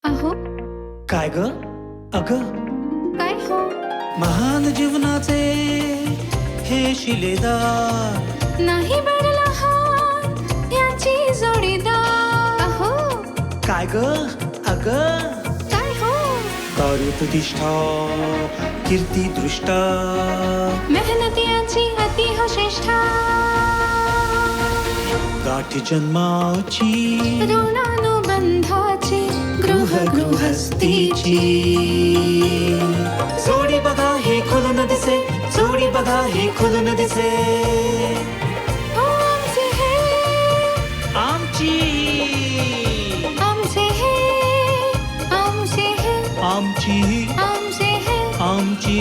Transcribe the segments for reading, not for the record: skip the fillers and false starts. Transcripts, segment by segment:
अहो काय ग अग काय हो महान जीवनाचे हे शिलेदार नाही बनला हात याची जोडीदार. अहो काय ग अग काय हो कार्यप्रतिष्ठा कीर्ती दृष्टा मेहनती याची अति हो श्रेष्ठा. गाठी जन्माची ऋणानुबंधाची गृहस्थीची जोडी बघा हे खुलून दिसे जोडी बघा हे खुलून दिसे आमचे हे आमची आमचे हे आमचे हे आमची आमचे हे आमची.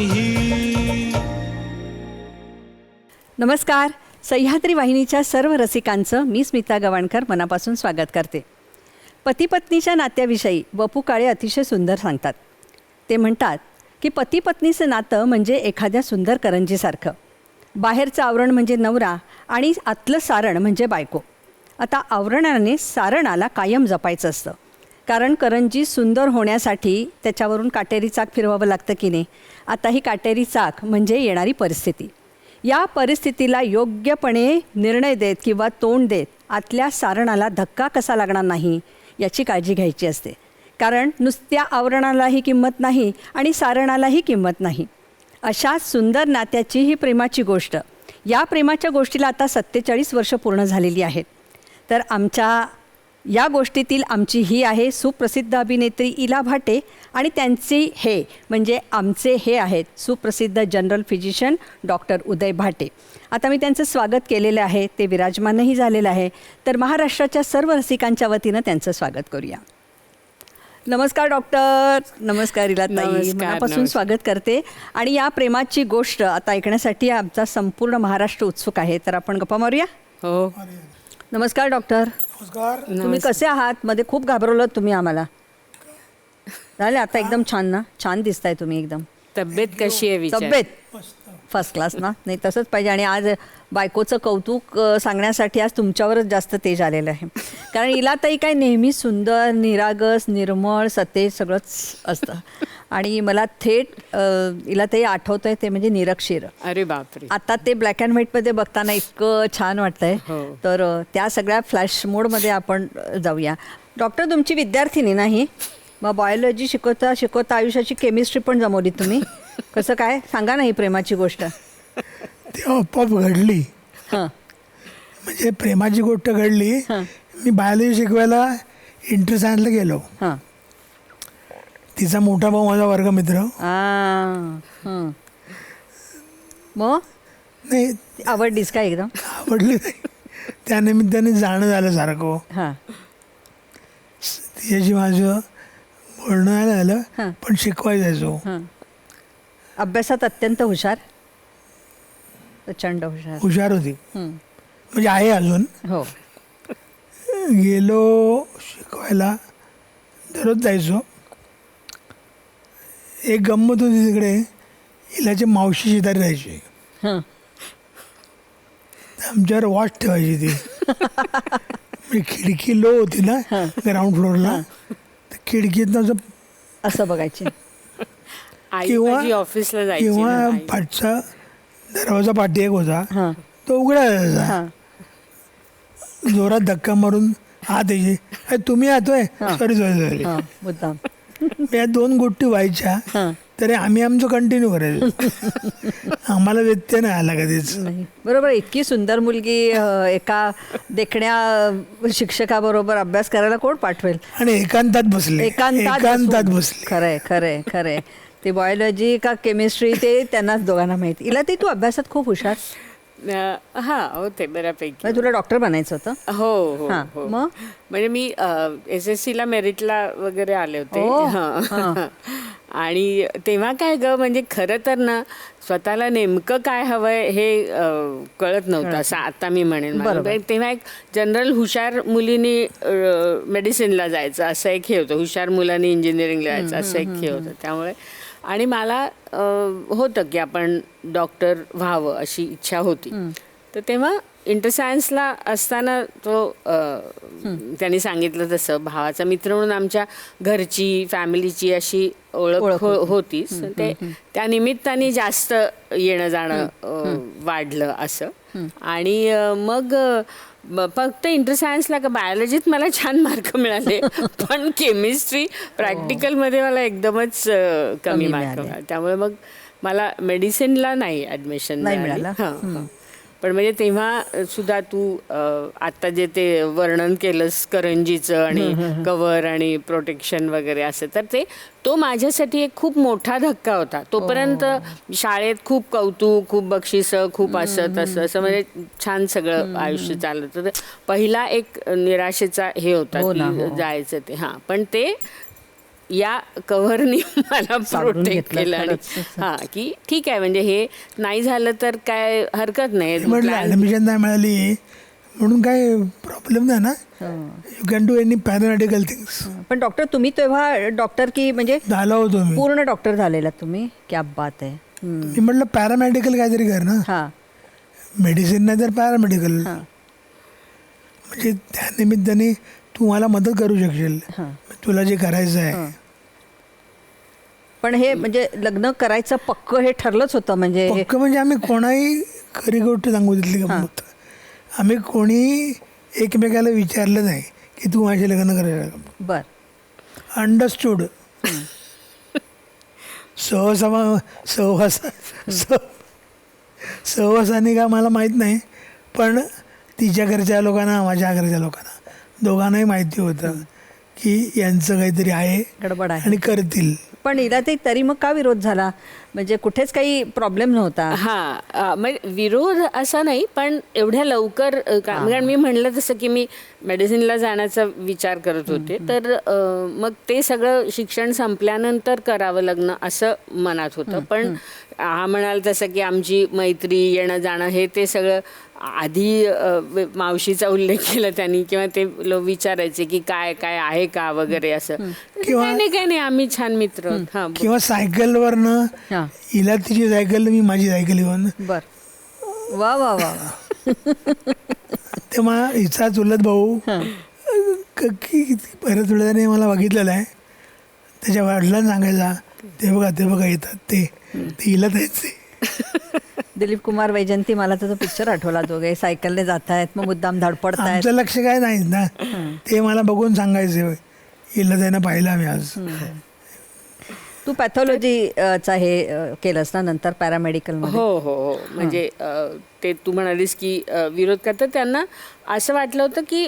नमस्कार. सह्याद्री वाहिनीच्या सर्व रसिकांचं मी स्मिता गवाणकर मनापासून स्वागत करते. पती पत्नीच्या नात्याविषयी वपू काळे अतिशय सुंदर सांगतात. ते म्हणतात की पती पत्नीचं नातं म्हणजे एखाद्या सुंदर करंजीसारखं. बाहेरचं आवरण म्हणजे नवरा आणि आतलं सारण म्हणजे बायको. आता आवरणाने सारणाला कायम जपायचं असतं, कारण करंजी सुंदर होण्यासाठी त्याच्यावरून काटेरी चाक फिरवावं लागतं की नाही. आता ही काटेरी चाक म्हणजे येणारी परिस्थिती. या परिस्थितीला योग्यपणे निर्णय देत किंवा तोंड देत आतल्या सारणाला धक्का कसा लागणार नाही याची काळजी घ्यायची असते, कारण नुसत्या आवरणालाही किंमत नाही आणि सारणालाही किंमत नाही. अशा सुंदर नात्याची ही प्रेमाची गोष्ट. या प्रेमाच्या गोष्टीला आता 47 वर्ष पूर्ण झालेली आहेत. तर आमच्या या गोष्टीतील आमची ही आहे सुप्रसिद्ध अभिनेत्री इला भाटे आणि त्यांची हे म्हणजे आमचे हे आहेत सुप्रसिद्ध जनरल फिजिशियन डॉक्टर उदय भाटे. आता मी त्यांचं स्वागत केलेलं आहे, ते विराजमानही झालेलं आहे. तर महाराष्ट्राच्या सर्व रसिकांच्या वतीनं त्यांचं स्वागत करूया. नमस्कार डॉक्टर. नमस्कार इलाताई. मनापासून स्वागत करते. आणि या प्रेमाची गोष्ट आता ऐकण्यासाठी आमचा संपूर्ण महाराष्ट्र उत्सुक आहे. तर आपण गप्पा मारूया. हो. नमस्कार डॉक्टर. नमस्कार. तुम्ही कसे आहात? मध्ये खूप घाबरवलं तुम्ही आम्हाला. झाले आता एकदम छान ना? छान दिसताय तुम्ही एकदम. तब्येत कशी आहे विचार? तब्येत फर्स्ट क्लास ना? नाही तसंच पाहिजे. आणि आज बायकोचं कौतुक सांगण्यासाठी आज तुमच्यावरच जास्त तेज आलेलं आहे, कारण इलाताई काय नेहमी सुंदर, निरागस, निर्मळ, सतेज सगळंच असतं. आणि मला थेट इलाताई आठवतं आहे ते म्हणजे निरक्षीर. अरे बापरे. आता ते ब्लॅक अँड व्हाईटमध्ये बघताना इतकं छान वाटतंय. हो. तर त्या सगळ्या फ्लॅश मोडमध्ये आपण जाऊया. डॉक्टर तुमची विद्यार्थिनी नाही, मग बायोलॉजी शिकवता शिकवता आयुष्याची केमिस्ट्री पण जमवली तुम्ही. कसं काय सांगा ना ही प्रेमाची गोष्ट. ती आपोआप घडली. हां म्हणजे प्रेमाची गोष्ट घडली. मी बायोलॉजी शिकवायला इंटरसायन्सला गेलो. हां तिचा मोठा भाऊ माझा वर्गमित्र. हां मग नाही आवडलीस का एकदम? आवडली नाही. त्यानिमित्ताने जाणं झालं सारखं. हां तिच्याशी माझं बोलणं नाही हां. झालं, पण शिकवायला जायचो. हां. अभ्यासात अत्यंत हुशार, प्रचंड हुशार. हुशार होती, हं. म्हणजे आहे अजून. हो. गेलो शिकवायला, दररोज जायचो. एक गंमत होती तिकडे, हिलाची मावशी शेजारी राहायची. हां आमच्यावर वॉच ठेवायची ती. म्हणजे खिडकी लो होती ना ग्राउंड फ्लोअरला, तर खिडकीतनं असं असं बघायचे. आई माझी ऑफिसला जायची किंवा ना, आई. पाठचा दरवाजा पाठी एक होता, हां तो उघडा जायचा. हां जोरात धक्का मारून आत यायची. "अरे, तुम्ही आतोय? Sorry sorry sorry." हां मुद्दाम. या दोन गोष्टी व्हायच्या, हां तरी आम्ही आमचं कंटिन्यू करायचो. आम्हाला व्यत्यय नाही आला कधीच. नाही बरोबर. इतकी सुंदर मुलगी एका देखण्या शिक्षकाबरोबर अभ्यास करायला कोण पाठवेल? आणि एकांतात बसले. एकांतात बसले. खरंय खरंय खरंय. ते बायोलॉजी का केमिस्ट्री ते त्यांनाच दोघांना माहिती. इला ते तू अभ्यासात खूप हुशार. हा होते बऱ्यापैकी. म्हणजे तुला डॉक्टर बनायचं होतं? हो हो हां, हो. मग? म्हणजे मी SSC मेरिटला वगैरे आले होते. ओ, हां. आणि तेव्हा काय ग, म्हणजे खरं तर ना स्वतःला नेमकं काय हवंय हे कळत नव्हतं, असं आता मी म्हणेन. मला तेव्हा एक जनरल हुशार मुलींनी मेडिसिनला जायचं असं एक हे होतं, हुशार मुलांनी इंजिनिअरिंगला जायचं असं एक हे होतं. त्यामुळे आणि मला होतं की आपण डॉक्टर व्हावं अशी इच्छा होती. तर तेव्हा इंटरसायन्सला असताना तो त्यांनी सांगितलं तसं भावाचा मित्र म्हणून आमच्या घरची फॅमिलीची अशी ओळख होतीच. ते त्या निमित्ताने जास्त येणं जाणं वाढलं असं. आणि मग फक्त इंटरसायन्सला का बायोलॉजीत मला छान मार्क मिळाले, पण केमिस्ट्री प्रॅक्टिकलमध्ये मला एकदमच कमी मार्क मिळाले. त्यामुळे मग मला मेडिसिनला नाही ॲडमिशन मिळालं. हां, पण म्हणजे तेव्हा सुद्धा तू आत्ता जे ते वर्णन केलंस करंजीचं आणि कव्हर आणि प्रोटेक्शन वगैरे असं, तर तो माझ्यासाठी एक खूप मोठा धक्का होता. तोपर्यंत शाळेत खूप कौतुक, खूप बक्षिसं, खूप असं तसं असं म्हणजे छान सगळं आयुष्य चालत होतं. पहिला एक निराशेचा हे होता की जायचं ते. हां, पण ते या कव्हरनी मला प्रोटेक्ट केलं. आणि हां, की ठीक आहे म्हणजे हे नाही झालं तर काय हरकत नाही, ऍडमिशन नाही मिळाली म्हणून काय प्रॉब्लेम नाही ना. You can do any paramedical things. पण डॉक्टर तुम्ही तेव्हा डॉक्टर की म्हणजे झाला होतो मी, पूर्ण डॉक्टर झालेला तुम्ही? क्या बात आहे. मी म्हटलं पॅरामेडिकल काहीतरी कर ना. हां, मेडिसिन नाही तर पॅरामेडिकल, म्हणजे त्या निमित्ताने तू मला मदत करू शकशील तुला जे करायचं आहे. पण हे म्हणजे लग्न करायचं पक्क हे ठरलंच होतं? म्हणजे पक्क म्हणजे आम्ही कोणाही खरी गोष्ट सांगू तिथली गंमत, आम्ही कोणी एकमेकाला विचारलं नाही की तू माझे लग्न करायला. बर, अंडरस्टूड. सहवासाने का मला माहीत नाही, पण तिच्या घरच्या लोकांना माझ्या घरच्या लोकांना दोघांनाही माहिती होतं की यांचं काहीतरी आहे, गडबड आहे आणि करतील. पण इला ते तरी मग का विरोध झाला? म्हणजे कुठेच काही प्रॉब्लेम नव्हता? हां, म्हणजे विरोध असा नाही, पण एवढ्या लवकर कारण मी म्हणलं तसं की मी मेडिसिनला जाण्याचा विचार करत होते, तर मग ते सगळं शिक्षण संपल्यानंतर करावं लग्न असं मनात होतं. पण हा म्हणाल तसं की आमची मैत्री, येणं जाणं हे ते सगळं आधी मावशीचा उल्लेख केला त्यांनी, किंवा ते लोक विचारायचे की काय काय आहे का वगैरे असं. काय नाही आम्ही छान मित्र. हां, किंवा सायकलवरनं हिला तिची सायकल, मी माझी सायकल घेऊन. बर, वा वा वा. तेव्हा हिचा चुलत भाऊ परत वेळाने मला बघितलेला आहे, त्याच्या वडिलांना सांगायचा ते बघा येतात ते हिला द्यायचे. दिलीप कुमार वैजंती, मला त्याचा पिक्चर आठवला, दोघे सायकलने जात आहेत, मग मुद्दाम धडपडतायत. आमचं लक्ष काय नाही ना, ते मला बघून सांगायचे हिला त्यानं पाहिलं आम्ही आज. तू पॅथॉलॉजीचा हे केलंस ना नंतर पॅरामेडिकल? हो, म्हणजे ते तू म्हणालीस की विरोध करतात, त्यांना असं वाटलं होतं की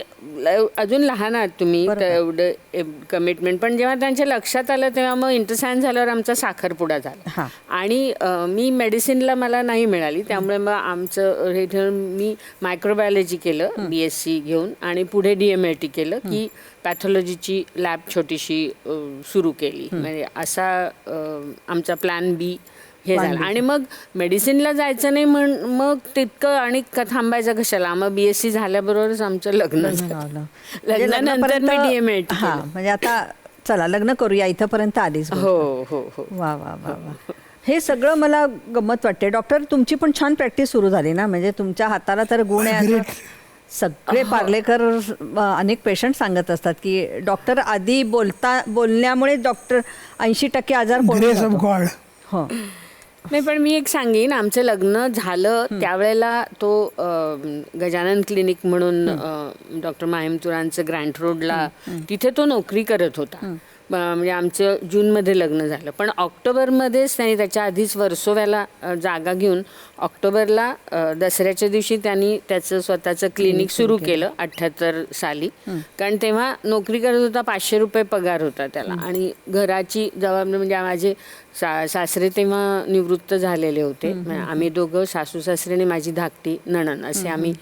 अजून लहान आहात तुम्ही, तर एवढं कमिटमेंट. पण जेव्हा त्यांच्या लक्षात आलं तेव्हा मग इंटरसायन्स झाल्यावर आमचा साखरपुडा झाला. आणि मी मेडिसिनला मला नाही मिळाली, त्यामुळे मग आमचं हे ठरवून मी मायक्रोबायोलॉजी केलं BSc घेऊन, आणि पुढे DMLT केलं की पॅथॉलॉजीची लॅब छोटीशी सुरू केली. म्हणजे असा आमचा प्लॅन B हे झालं. आणि मग मेडिसिनला जायचं नाही मग तितकं आणि थांबायचं कशाला, मग BSc झाल्याबरोबरच आमचं लग्न झालं. लग्नानंतर मी DMLT. हां, म्हणजे आता चला लग्न करूया इथंपर्यंत आलीच. हो. वा वा वा वा. हे सगळं मला गंमत वाटते. डॉक्टर, तुमची पण छान प्रॅक्टिस सुरू झाली ना, म्हणजे तुमच्या हाताला तर गुण आहे. सगळे पार्लेकर अनेक पेशंट सांगत असतात की डॉक्टर आधी बोलण्यामुळे डॉक्टर 80% आजार हो. नाही, पण मी एक सांगेन, आमचं लग्न झालं त्यावेळेला तो गजानन क्लिनिक म्हणून डॉक्टर माहिमतुरांचं ग्रँट रोडला, तिथे तो नोकरी करत होता. म्हणजे आमचं जूनमध्ये लग्न झालं, पण ऑक्टोबरमध्येच त्यांनी, त्याच्या आधीच वर्सोव्याला जागा घेऊन ऑक्टोबरला दसऱ्याच्या दिवशी त्यांनी त्याचं स्वतःचं क्लिनिक सुरू केलं 78 साली. कारण तेव्हा नोकरी करत होता, 500 रुपये पगार होता त्याला, आणि घराची जबाबदारी म्हणजे माझे सासरे तेव्हा निवृत्त झालेले होते. आम्ही दोघं, सासू सासरे आणि माझी धाकटी नणन, असे आम्ही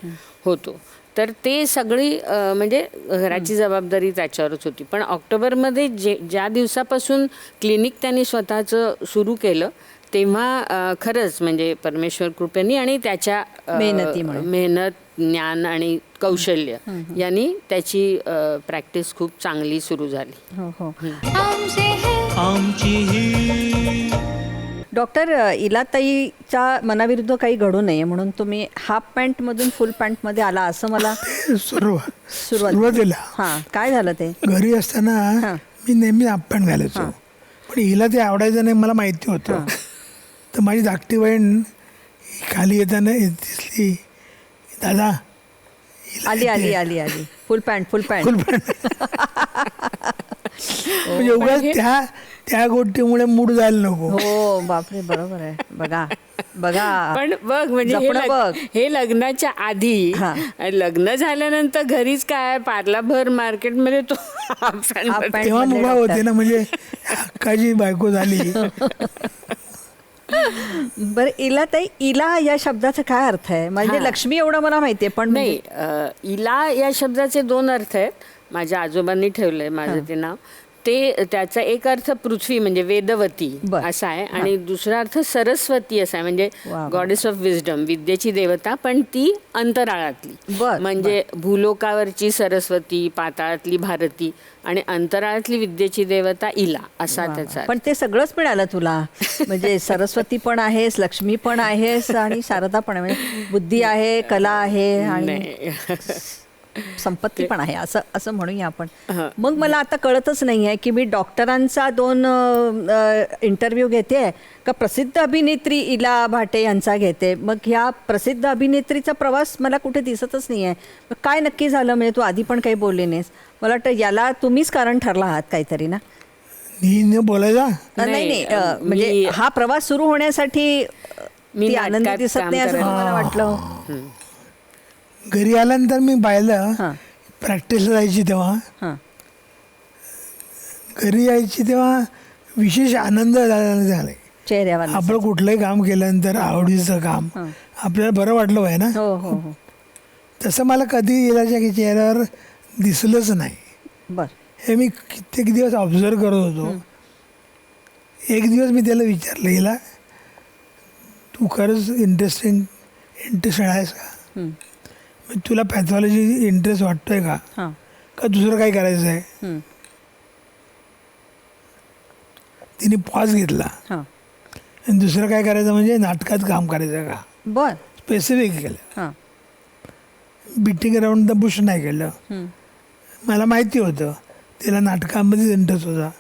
होतो. तर ते सगळी म्हणजे घराची जबाबदारी त्याच्यावरच होती. पण ऑक्टोबरमध्ये ज्या दिवसापासून क्लिनिक त्यांनी स्वतःचं सुरू केलं तेव्हा खरंच म्हणजे परमेश्वर कृपेने आणि त्याच्या मेहनत, ज्ञान आणि कौशल्य यांनी त्याची प्रॅक्टिस खूप चांगली सुरू झाली. डॉक्टर इलाताईच्या मनाविरुद्ध काही घडू नये म्हणून तुम्ही हाफ पॅन्टमधून फुल पॅन्टमध्ये आला असं मला सुरुवातीला हां, काय झालं ते? घरी असताना मी नेहमी हाफ पॅन्ट घालायचो, पण हिला ते आवडायचं नाही मला माहिती होतं. तर माझी धाकटी बहीण खाली येताना दिसली, दादा आली आली आली आली फुल पॅन्ट फुल पॅन्ट. म्हणजे उगाच त्या गोष्टीमुळे मूड जायला नको. हो बापरे, बरोबर आहे. बघा बघा, पण बघ म्हणजे हे लग्नाच्या आधी, लग्न झाल्यानंतर घरीच काय पार्लाभर मार्केटमध्ये तो तेव्हा मुभा होते ना, म्हणजे हक्काची बायको झाली. बरं, इलाताई, इला या शब्दाचा काय अर्थ आहे? म्हणजे लक्ष्मी एवढं मला माहितीये, पण नाही, इला या शब्दाचे 2 अर्थ आहेत. माझ्या आजोबांनी ठेवलंय माझं ते नाव. ते त्याचा एक अर्थ पृथ्वी म्हणजे वेदवती असा आहे, आणि दुसरा अर्थ सरस्वती असा आहे, म्हणजे गॉडेस ऑफ विजडम, विद्येची देवता, पण ती अंतराळातली. म्हणजे भूलोकावरची सरस्वती, पाताळातली भारती आणि अंतराळातली विद्येची देवता इला, असा त्याचा. पण ते सगळंच मिळालं तुला, म्हणजे सरस्वती पण आहेस, लक्ष्मी पण आहेस आणि शारदा पण आहे, म्हणजे बुद्धी आहे, कला आहे आणि संपत्ती पण आहे, असं असं म्हणूया आपण. मग मला आता कळतच नाही आहे की मी डॉक्टरांचा 2 इंटरव्ह्यू घेते का प्रसिद्ध अभिनेत्री इला भाटे यांचा घेते. मग ह्या प्रसिद्ध अभिनेत्रीचा प्रवास मला कुठे दिसतच नाही आहे. मग काय नक्की झालं? म्हणजे तू आधी पण काही बोलली नाहीस. मला वाटतं याला तुम्हीच कारण ठरला आहात काहीतरी ना? बोलायला नाही, म्हणजे हा प्रवास सुरू होण्यासाठी मी आनंदी दिसत नाही असं मला वाटलं. घरी आल्यानंतर मी पाहिलं, प्रॅक्टिसला जायची तेव्हा, घरी यायची तेव्हा विशेष आनंद झाला चेहऱ्यावर. आपण कुठलंही काम केल्यानंतर आवडीचं काम आपल्याला बरं वाटलं पाहिजे ना. हो हो हो. तसं मला कधी इलाच्या चेहऱ्यावर दिसलंच नाही. हे मी कित्येक दिवस ऑब्झर्व करत होतो. एक दिवस मी त्याला विचारलं, हिला तू खरंच इंटरेस्टेड आहेस का? तुला पॅथॉलॉजी इंटरेस्ट वाटतोय का दुसरं काय करायचं आहे? तिने पॉज घेतला, आणि दुसरं काय करायचं म्हणजे नाटकात काम करायचं का? बर, स्पेसिफिक केलं. बीटिंग अराउंड द बुश नाही केलं. मला माहिती होतं तिला नाटकामध्येच इंटरेस्ट होता,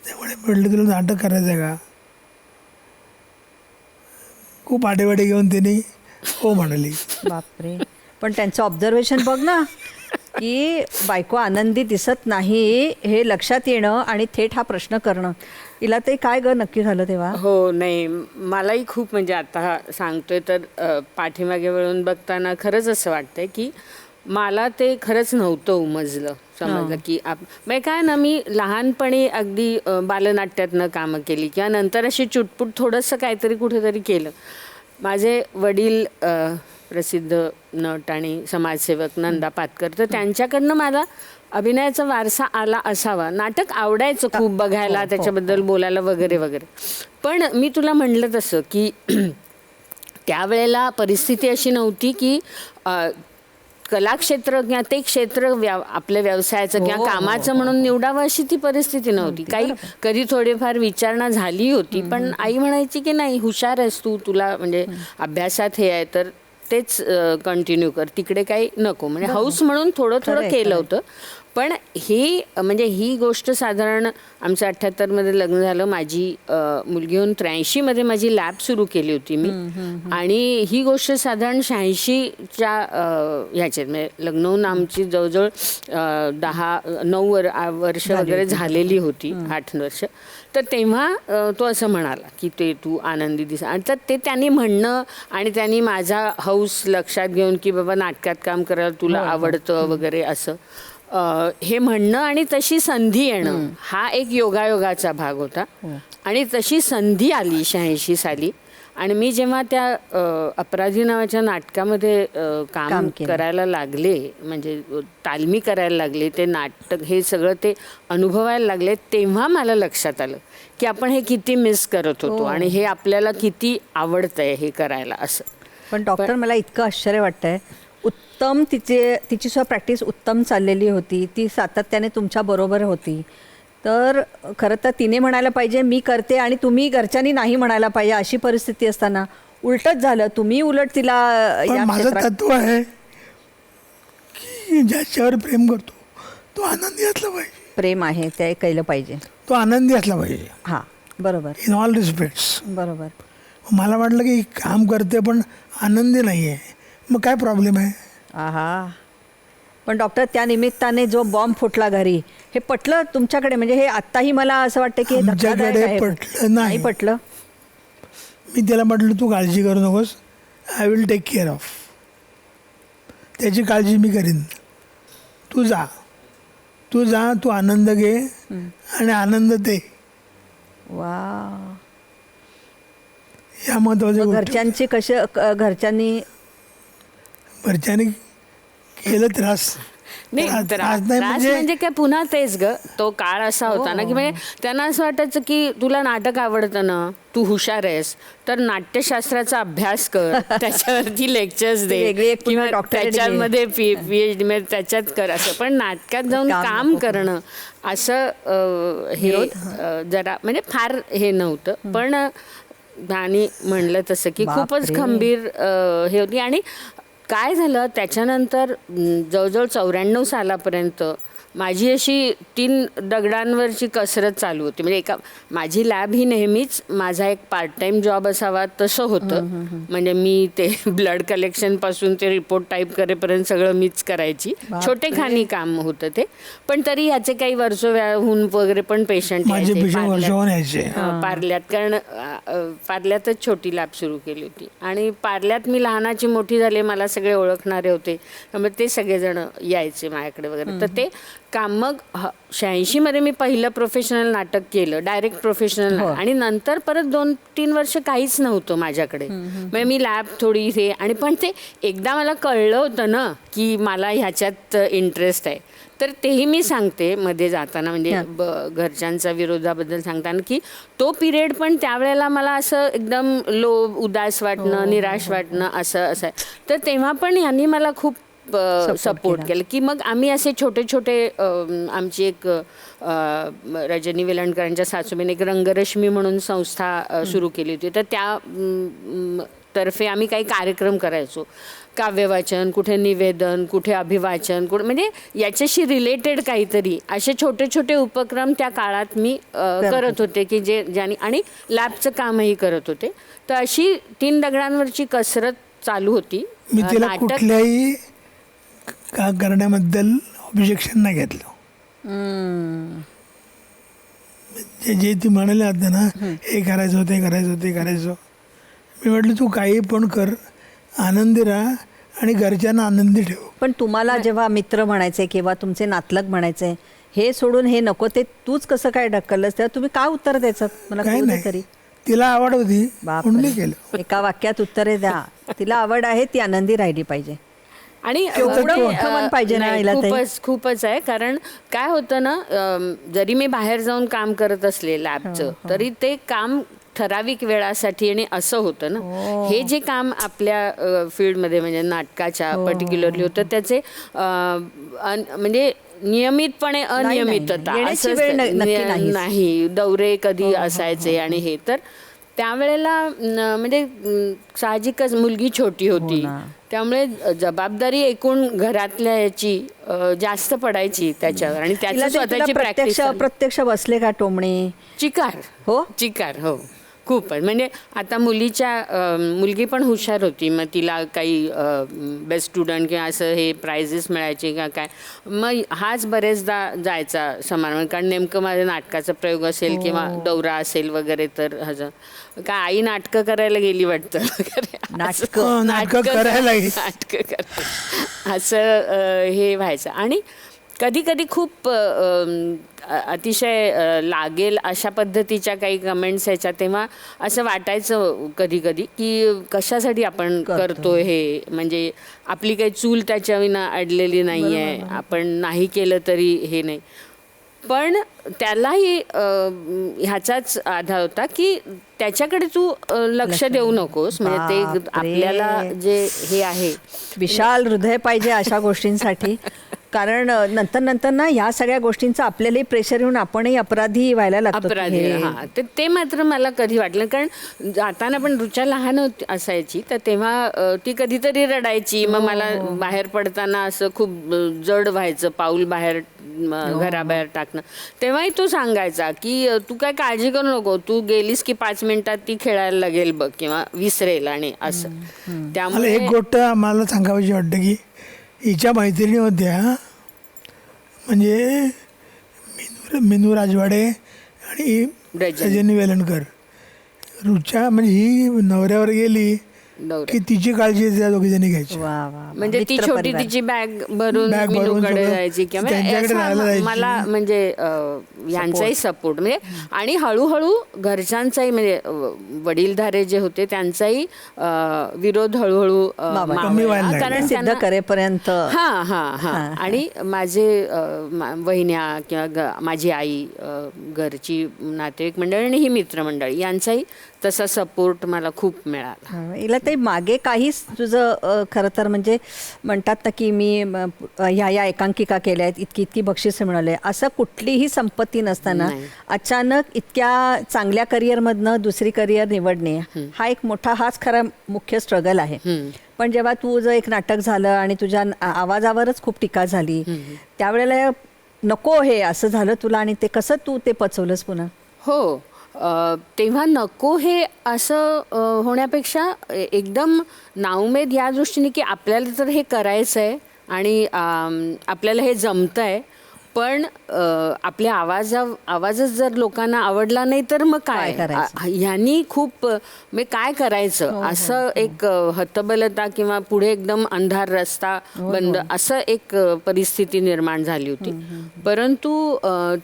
त्यामुळे म्हटलं तुला नाटक करायचं आहे का? खूप आडेवाडे घेऊन तिने हो म्हणाली. बापरे. पण त्यांचं ऑब्झर्वेशन बघ ना, की बायको आनंदी दिसत नाही हे लक्षात येणं आणि थेट हा प्रश्न करणं. हिला ते काय ग नक्की झालं तेव्हा? हो, नाही, मलाही खूप, म्हणजे आता सांगतोय तर पाठीमागे वळून बघताना खरंच असं वाटतंय की मला ते खरंच नव्हतं उमजलं, समजलं की म्हणजे काय ना, मी लहानपणी अगदी बालनाट्यातनं कामं केली किंवा नंतर अशी चुटपुट थोडंसं काहीतरी कुठेतरी केलं. माझे वडील प्रसिद्ध नट आणि समाजसेवक नंदा पातकर, तर त्यांच्याकडनं मला अभिनयाचा वारसा आला असावा. नाटक आवडायचं खूप बघायला, त्याच्याबद्दल बोलायला वगैरे वगैरे. पण मी तुला म्हणलं तसं की त्यावेळेला परिस्थिती अशी नव्हती की कलाक्षेत्र किंवा ते क्षेत्र आपल्या व्यवसायाचं किंवा कामाचं म्हणून निवडावं अशी ती परिस्थिती नव्हती. काही कधी थोडीफार विचारणा झाली होती, पण आई म्हणायची की नाही, हुशार आहेस तू, तुला म्हणजे अभ्यासात हे आहे तर तेच कंटिन्यू कर, तिकडे काही नको. म्हणजे हाऊस म्हणून थोडं थोडं केलं होतं. पण ही म्हणजे ही गोष्ट साधारण आमचं 78मध्ये लग्न झालं. माझी मुलगी होऊन 83मध्ये माझी लॅब सुरू केली होती मी, आणि ही गोष्ट साधारण 86च्या ह्याच्यात म्हणजे लग्न होऊन आमची जवळजवळ 9 वर्ष वगैरे झालेली होती, 8 वर्ष. तर तेव्हा तो असं म्हणाला की ते तू आनंदी दिस. आणि तर ते त्यांनी म्हणणं आणि त्यांनी माझा हौस लक्षात घेऊन की बाबा नाटकात काम करायला तुला आवडतं वगैरे असं हे म्हणणं आणि तशी संधी येणं हा एक योगायोगाचा भाग होता. आणि तशी संधी आली 86 साली. आणि मी जेव्हा त्या अपराधी नावाच्या नाटकामध्ये काम करायला लागले, म्हणजे तालमी करायला लागले, ते नाटक हे सगळं ते अनुभवायला लागले, तेव्हा मला लक्षात आलं की आपण हे किती मिस करत होतो आणि हे आपल्याला किती आवडतंय हे करायला असं. पण डॉक्टर, मला इतकं आश्चर्य वाटतंय, उत्तम तिची सुद्धा प्रॅक्टिस उत्तम चाललेली होती, ती सातत्याने तुमच्या बरोबर होती, तर खरं तर तिने म्हणायला पाहिजे मी करते आणि तुम्ही घरच्यांनी नाही म्हणायला पाहिजे, अशी परिस्थिती असताना उलटच झालं. तुम्ही उलट तिला पण या माझं क्षेत्रात तत्व आहे की ज्याच्यावर प्रेम करतो तो आनंदी असला पाहिजे. प्रेम आहे ते केलं पाहिजे. तो आनंदी असला पाहिजे हां बरोबर इन ऑल रिस्पेक्ट्स. बरोबर. मला वाटलं की काम करते पण आनंदी नाही आहे, मग काय प्रॉब्लेम आहे. आहा. पण डॉक्टर त्या निमित्ताने जो बॉम्ब फुटला घरी हे पटलं तुमच्याकडे? म्हणजे हे आत्ताही मला असं वाटतं की हे धक्कादायक आमच्याकडे आहे. पटलं नाही. पटलं. मी त्याला म्हटलं तू काळजी करू नकोस, I will take care of. त्याची काळजी मी करीन. तू जा तू आनंद घे आणि आनंद दे. वा. या महत्वाच्या गोष्टी. घरच्यांची घरच्यांनी केलं त्रास. नाही त्रास म्हणजे काय पुन्हा तेच ग, तो काळ असा होता ना की म्हणजे त्यांना असं वाटायचं की तुला नाटक आवडतं ना, तू हुशार आहेस तर नाट्यशास्त्राचा अभ्यास कर, त्याच्यावरती लेक्चर्स दे किंवा त्याच्यामध्ये PhD मध्ये त्याच्यात कर असं. पण नाटकात जाऊन काम करणं असं हे जरा म्हणजे फार हे नव्हतं. पण आणि म्हणलं तसं की खूपच खंबीर हे होती. आणि काय झालं त्याच्यानंतर जवळजवळ 94 सालापर्यंत माझी अशी 3 दगडांवरची कसरत चालू होती. म्हणजे माझी लॅब ही नेहमीच माझा एक पार्ट टाइम जॉब असावा तसं होतं. म्हणजे मी ते ब्लड कलेक्शनपासून ते रिपोर्ट टाईप करेपर्यंत सगळं मीच करायची. छोटेखानी काम होतं ते, पण तरी ह्याचे काही वर्षोहून वगैरे पण पेशंट पार्ल्यात, कारण पार्ल्यातच छोटी लॅब सुरू केली होती. आणि पार्ल्यात मी लहानाची मोठी झाले, मला सगळे ओळखणारे होते, त्यामुळे ते सगळेजण यायचे माझ्याकडे वगैरे. तर ते काम मग 86 मध्ये मी पहिलं प्रोफेशनल नाटक केलं, डायरेक्ट प्रोफेशनल. आणि नंतर परत 2-3 वर्ष काहीच नव्हतं माझ्याकडे. म्हणजे मी लॅब थोडी हे, आणि पण ते एकदा मला कळलं होतं ना की मला ह्याच्यात इंटरेस्ट आहे, तर तेही मी सांगते मध्ये जाताना, म्हणजे घरच्यांचा विरोधाबद्दल सांगताना की तो पिरियड पण त्यावेळेला मला असं एकदम उदास वाटणं, निराश वाटणं असं आहे. तर तेव्हा पण यांनी मला खूप सपोर्ट केलं की मग आम्ही असे छोटे छोटे आमची एक रजनी वेलणकरांच्या सासूबाईने एक रंगरश्मी म्हणून संस्था सुरू केली होती. तर त्या तर्फे आम्ही काही कार्यक्रम करायचो, काव्यवाचन, कुठे निवेदन, कुठे अभिवाचन, म्हणजे याच्याशी रिलेटेड काहीतरी असे छोटे छोटे उपक्रम त्या काळात मी करत होते की ज्याने, आणि लॅबचं कामही करत होते. तर अशी 3 दगडांवरची कसरत चालू होती. मी तिला कुठल्याही का करण्याबद्दल ऑब्जेक्शन नाही घेतलं. जे ती म्हणाले होते ना, हे करायचं ते करायचं ते करायचं, मी म्हटलं तू काही पण कर, आनंदी राहा आणि घरच्यांना आनंदी ठेव. पण तुम्हाला जेव्हा मित्र म्हणायचे किंवा तुमचे नातलग म्हणायचे हे सोडून हे नको, ते तूच कसं काय ढकललंस, तेव्हा तुम्ही काय उत्तर द्यायचं मला कळलं नाही. तरी तिला आवड होती म्हणून मी केलं. एका वाक्यात उत्तरे द्या. तिला आवड आहे, ती आनंदी राहिली पाहिजे. आणि पाहिजे ना, खूपच आहे. कारण काय होतं ना, जरी मी बाहेर जाऊन काम करत असले लॅबचं, तरी ते काम ठराविक वेळासाठी आणि असं होतं ना. हे जे काम आपल्या फील्डमध्ये म्हणजे नाटकाच्या पर्टिक्युलरली होतं, त्याचे म्हणजे नियमितपणे अनियमितता नाही, दौरे कधी असायचे आणि हे. तर त्यावेळेला म्हणजे साहजिकच मुलगी छोटी होती, त्यामुळे जबाबदारी एकूण घरातल्या याची जास्त पडायची त्याच्यावर. आणि त्याची स्वतःची प्रॅक्टिस. प्रत्यक्ष बसले का टोमणे? चिकार हो खूप. म्हणजे आता मुलगी पण हुशार होती, मग तिला काही बेस्ट स्टुडंट किंवा असं हे प्राइजेस मिळायचे किंवा काय, मग हाच बरेचदा जायचा समारंभ. कारण नेमकं माझ्या नाटकाचा प्रयोग असेल किंवा दौरा असेल वगैरे, तर काय आई नाटकं करायला गेली वाटतं नाटकं करायला असं हे व्हायचं. आणि कधी कधी खूप अतिशय लागेल अशा पद्धतीच्या काही कमेंट्स यायच्या, तेव्हा असं वाटायचं कधी कधी की कशासाठी आपण करतोय हे, म्हणजे आपली काही चूल त्याच्या विना अडलेली नाही आहे, आपण नाही केलं तरी हे नाही. पण त्यालाही ह्याचाच आधार होता की त्याच्याकडे तू लक्ष देऊ नकोस, म्हणजे ते आपल्याला जे हे आहे, विशाल हृदय पाहिजे अशा गोष्टींसाठी. कारण नंतर ना ह्या सगळ्या गोष्टींचा आपल्यालाही प्रेशर येऊन आपणही अपराधी व्हायला लागतो. अपराधी, हा. ते मात्र मला कधी वाटलं, कारण जाताना पण रुचा लहान असायची, तर तेव्हा ती कधीतरी रडायची. मग मला बाहेर पडताना असं खूप जड व्हायचं, पाऊल बाहेर घराबाहेर टाकणं. तेव्हाही तो सांगायचा की तू काय काळजी करू नको, तू गेलीस की 5 मिनिटात ती खेळायला लागेल बघ, किंवा विसरेल. आणि असं मला त्यामुळे एक गोष्ट मला सांगावीशी वाटतं की हिच्या मैत्रिणी होत्या, म्हणजे मिनू राजवाडे आणि रजनी वेलणकर. रुचा म्हणजे ही नवऱ्यावर गेली की तिची काळजी त्या दोघी जणी घ्यायची. म्हणजे ती छोटी तिची बॅग भरून मिनूकडे जायची, किंवा मला म्हणजे यांचाही सपोर्ट, म्हणजे आणि हळूहळू घरच्यांचाही, म्हणजे वडीलधारे जे होते त्यांचाही विरोध हळूहळू मावळला. कारण सिद्ध करेपर्यंत हा. आणि माझे वहिन्या किंवा माझी आई, घरची नातेवाईक मंडळी आणि ही मित्रमंडळी यांचाही तसा सपोर्ट मला खूप मिळाला. हिला ते मागे काहीच तुझं खरं तर म्हणजे म्हणतात ना की मी ह्या एकांकिका केल्या आहेत, इतकी बक्षिसं मिळाले, असं कुठलीही संपत्ती नसताना अचानक इतक्या चांगल्या करिअरमधनं दुसरी करिअर निवडणे हा एक मोठा, हाच खरा मुख्य स्ट्रगल आहे. पण जेव्हा तुझं एक नाटक झालं आणि तुझ्या आवाजावरच खूप टीका झाली, त्यावेळेला नको हे असं झालं तुला, आणि ते कसं तू ते पचवलंस पुन्हा? हो, तेव्हा नको हे असं होण्यापेक्षा एकदम नाउमेद या दृष्टीने की आपल्याला तर हे करायचं आहे आणि आपल्याला हे जमतं आहे, पण आपल्या आवाजच जर लोकांना आवडला नाही तर मग काय ह्यांनी खूप मी काय करायचं असं एक हतबलता किंवा पुढे एकदम अंधार रस्ता बंद असं एक परिस्थिती निर्माण झाली होती. परंतु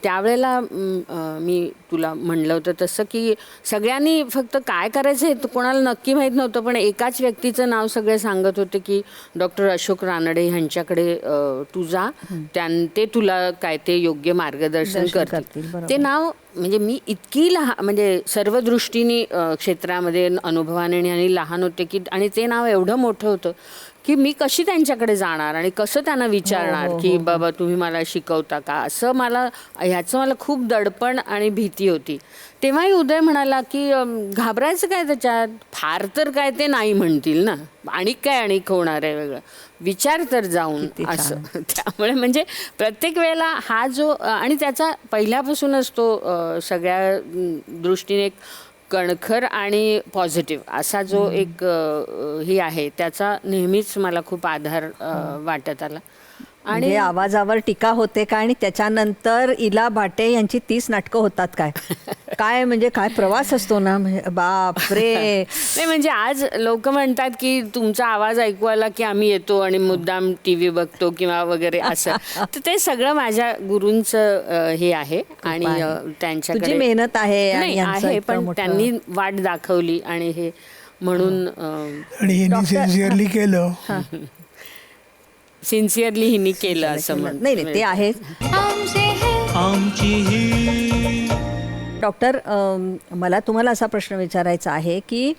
त्यावेळेला मी तुला म्हणलं होतं तसं की सगळ्यांनी फक्त काय करायचं हे कोणाला नक्की माहीत नव्हतं, पण एकाच व्यक्तीचं नाव सगळे सांगत होते की डॉक्टर अशोक रानडे ह्यांच्याकडे तू जा, ते तुला काय ते योग्य मार्गदर्शन करतील. ते नाव म्हणजे मी इतकी लहान, म्हणजे सर्व दृष्टीने क्षेत्रामध्ये अनुभवाने आणि लहान होते की, आणि ते नाव एवढं मोठं होतं की मी कशी त्यांच्याकडे जाणार आणि कसं त्यांना विचारणार की बाबा तुम्ही मला शिकवता का, असं ह्याचं मला खूप दडपण आणि भीती होती. तेव्हाही उदय म्हणाला की घाबरायचं काय त्याच्यात, फार तर काय ते नाही म्हणतील ना, आणि काय होणार आहे वेगळं, विचार तर जाऊन असं. त्यामुळे म्हणजे प्रत्येक वेळेला हा जो, आणि त्याचा पहिल्यापासूनच तो सगळ्या दृष्टीने एक कणखर आणि पॉझिटिव्ह असा जो एक हे आहे, त्याचा नेहमीच मला खूप आधार वाटत आला. आणि आवाजावर टीका होते काय, आणि त्याच्यानंतर इला भाटे यांची 30 नाटकं होतात काय काय म्हणजे काय प्रवास असतो ना, बापरे. नाही म्हणजे आज लोक म्हणतात की तुमचा आवाज ऐकू आला की आम्ही येतो आणि मुद्दाम TV बघतो किंवा वगैरे असं. तर ते सगळं माझ्या गुरूंचं हे आहे आणि त्यांच्याकडे मेहनत आहे, पण त्यांनी वाट दाखवली आणि हे म्हणून सिन्सिअरली केलं, सिन्सिअरली हिनी केलं असं म्हणत नाही ते आहे. डॉक्टर, मला तुम्हाला असा प्रश्न विचारायचा आहे की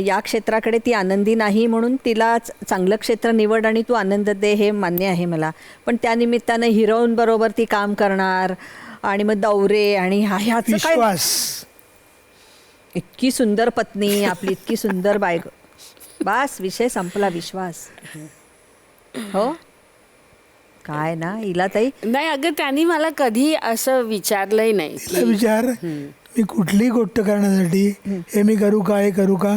या क्षेत्राकडे ती आनंदी नाही म्हणून तिला चांगलं क्षेत्र निवड आणि तू आनंद दे, हे मान्य आहे मला, पण त्यानिमित्तानं हिरोईनबरोबर ती काम करणार आणि मग दौरे आणि ह्याचं काय, इतकी सुंदर पत्नी आपली, इतकी सुंदर बायको, बस विषय संपला, विश्वास. हो काय ना हिला ताई. नाही अगं, त्यांनी मला कधी असं विचारलंही नाही. विचार मी कुठलीही गोष्ट करण्यासाठी हे मी करू का, हे करू का,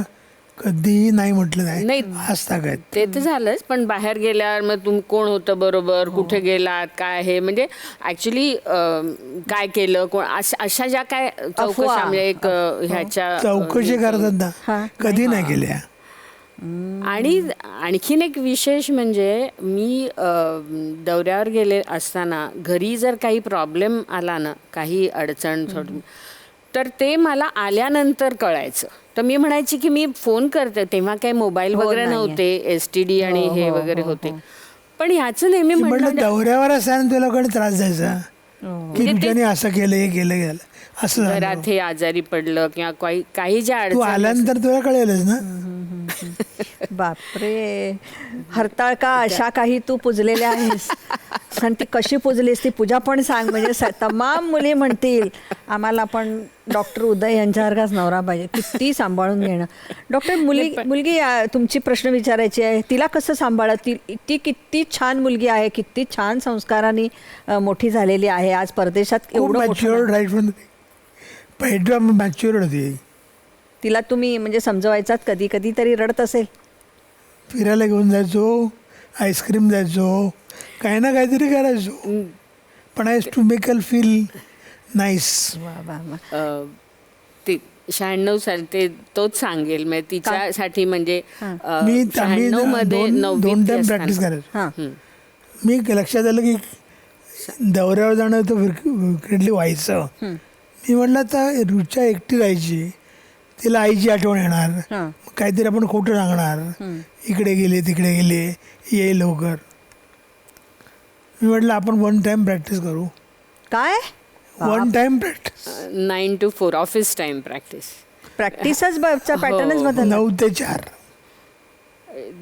कधीही नाही म्हटलं नाही. हसता ते तर झालंच, पण बाहेर गेल्यावर मग तुम्ही कोण होतं बरोबर, कुठे गेलात, काय हे म्हणजे ऍक्च्युली काय केलं, कोण अशा ज्या काय चौकशा, म्हणजे एक ह्याच्या चौकशी करतात ना, कधी नाही केल्या. आणि आणखीन एक विशेष म्हणजे मी दौऱ्यावर गेले असताना घरी जर काही प्रॉब्लेम आला ना, काही अडचण तर ते मला आल्यानंतर कळायचं. तर मी म्हणायची की मी फोन करते, तेव्हा काही मोबाईल वगैरे नव्हते, STD आणि हे वगैरे होते, पण ह्याचं नेहमी म्हटलं दौऱ्यावर असताना तुला कोणी त्रास द्यायचा की तुझ्याने असं केलं, हे केलं असं, घरात हे आजारी पडलं किंवा काही ज्या तू अडचण आल्यानंतर तुला कळेलच ना. बापरे, हरताळका अशा काही तू पूजलेल्या आहेस आणि ती कशी पूजलीस ती पूजा पण सांग. म्हणजे तमाम मुली म्हणतील आम्हाला पण डॉक्टर उदय यांच्यासारखाच नवरा पाहिजे. किती सांभाळून घेणं. डॉक्टर, मुलगी तुमची प्रश्न विचारायची आहे, तिला कसं सांभाळत? ती किती छान मुलगी आहे, किती छान संस्काराने मोठी झालेली आहे. आज परदेशात एवढं मॅच्युअर्ड राईट फ्रॉम पहिला मॅच्युअर्ड होती. तिला तुम्ही म्हणजे समजवायचात, कधी कधी तरी रडत असेल? फिरायला घेऊन जायचो, आईस्क्रीम द्यायचो, काही ना काहीतरी करायचो, पण I to make her feel nice. ते 96 साल ते तोच सांगेल. म्हणजे तिच्यासाठी म्हणजे मी 96 मध्ये दोन टाइम प्रॅक्टिस करायचो. मी लक्षात आलं की दौऱ्यावर जाणं तर फ्रिक्वेंटली व्हायचं. मी म्हटलं आता रुचा एकटी राहायची, तिला आईची आठवण येणार, काहीतरी आपण खोटं सांगणार, इकडे गेले तिकडे गेले, ये लवकर. मी म्हटलं आपण 1 टाइम प्रॅक्टिस करू. काय 1 time practice? 9 to 4 office time प्रॅक्टिसच पॅटर्नच बदल. 9 ते 4.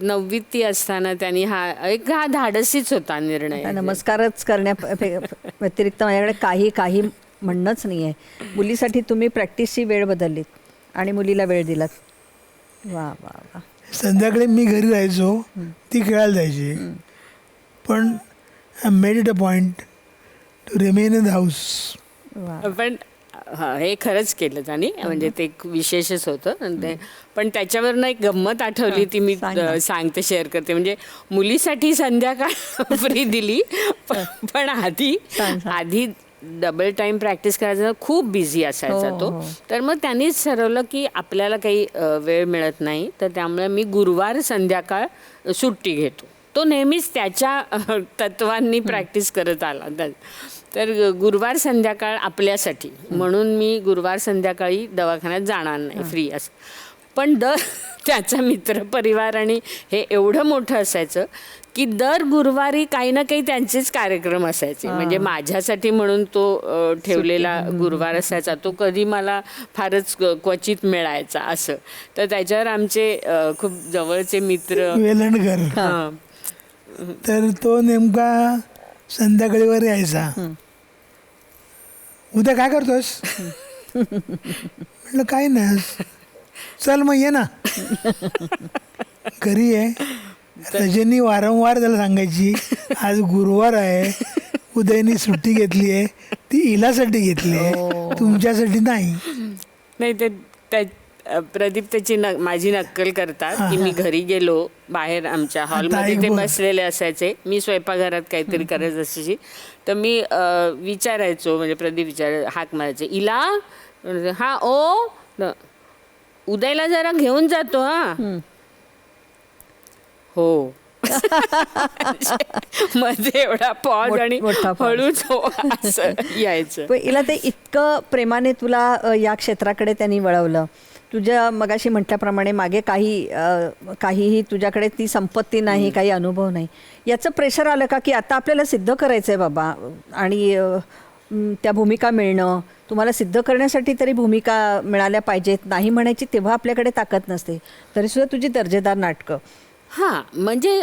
9वीत ती असताना त्यांनी हा धाडसीच होता निर्णय. नमस्कारच करण्या व्यतिरिक्त माझ्याकडे काही म्हणणंच नाही आहे. मुलीसाठी तुम्ही प्रॅक्टिसची वेळ बदललीत आणि मुलीला वेळ दिलात. वा वा वा. संध्याकाळी मी घरी राहायचो, ती खेळायला जायची, पण I made it a point two remain in the house. पण हे खरंच केलं त्यांनी, म्हणजे ते एक विशेषच होतं. पण त्याच्यावरनं एक गंमत आठवली, ती मी सांगते, शेअर करते. म्हणजे मुलीसाठी संध्याकाळ फ्री दिली, पण आधी डबल टाइम प्रॅक्टिस करायचा, खूप बिझी असायचा तो. तर मग त्यांनीच ठरवलं की आपल्याला काही वेळ मिळत नाही, तर त्यामुळे मी गुरुवार संध्याकाळ सुट्टी घेतो. तो नेहमीच त्याच्या तत्वांनी प्रॅक्टिस करत आला. तर गुरुवार संध्याकाळ आपल्यासाठी म्हणून मी गुरुवार संध्याकाळी दवाखान्यात जाणार नाही, फ्री असं. पण त्याचा मित्रपरिवार आणि हे एवढं मोठं असायचं की दर गुरुवारी काही ना काही त्यांचेच कार्यक्रम असायचे. म्हणजे माझ्यासाठी म्हणून तो ठेवलेला गुरुवार असायचा, तो कधी मला फारच क्वचित मिळायचा असं. तर त्याच्यावर आमचे खूप जवळचे मित्र वेलणकर, तर तो नेमका संध्याकाळी वर यायचा. उद्या काय करतोस? म्हटलं काय नाही, चल मग ये ना. घरी आहे. रजनी वारंवार त्याला सांगायची आज गुरुवार आहे, उदयनी सुट्टी घेतली आहे, ती इलासाठी घेतली आहे, तुमच्यासाठी नाही. नाही ते प्रदीप त्याची माझी नक्कल करतात की मी घरी गेलो, बाहेर आमच्या हॉलमध्ये ते बसलेले असायचे, मी स्वयंपाकघरात काहीतरी करत असायची, तर मी विचारायचो, म्हणजे प्रदीप हाक मारायचे, इला, हा ओ उदयला जरा घेऊन जातो. हो. मध्ये एवढा पॉज आणि हळूच हो असं यायचं. हिला ते इतकं प्रेमाने तुला या क्षेत्राकडे त्यांनी वळवलं. तुझ्या मगाशी म्हटल्याप्रमाणे मागे काहीही तुझ्याकडे ती संपत्ती नाही, काही अनुभव नाही, याचं प्रेशर आलं का की आता आपल्याला सिद्ध करायचं आहे बाबा, आणि त्या भूमिका मिळणं, तुम्हाला सिद्ध करण्यासाठी तरी भूमिका मिळाल्या पाहिजेत, नाही म्हणायची तेव्हा आपल्याकडे ताकद नसते, तरीसुद्धा तुझी दर्जेदार नाटकं. हां, म्हणजे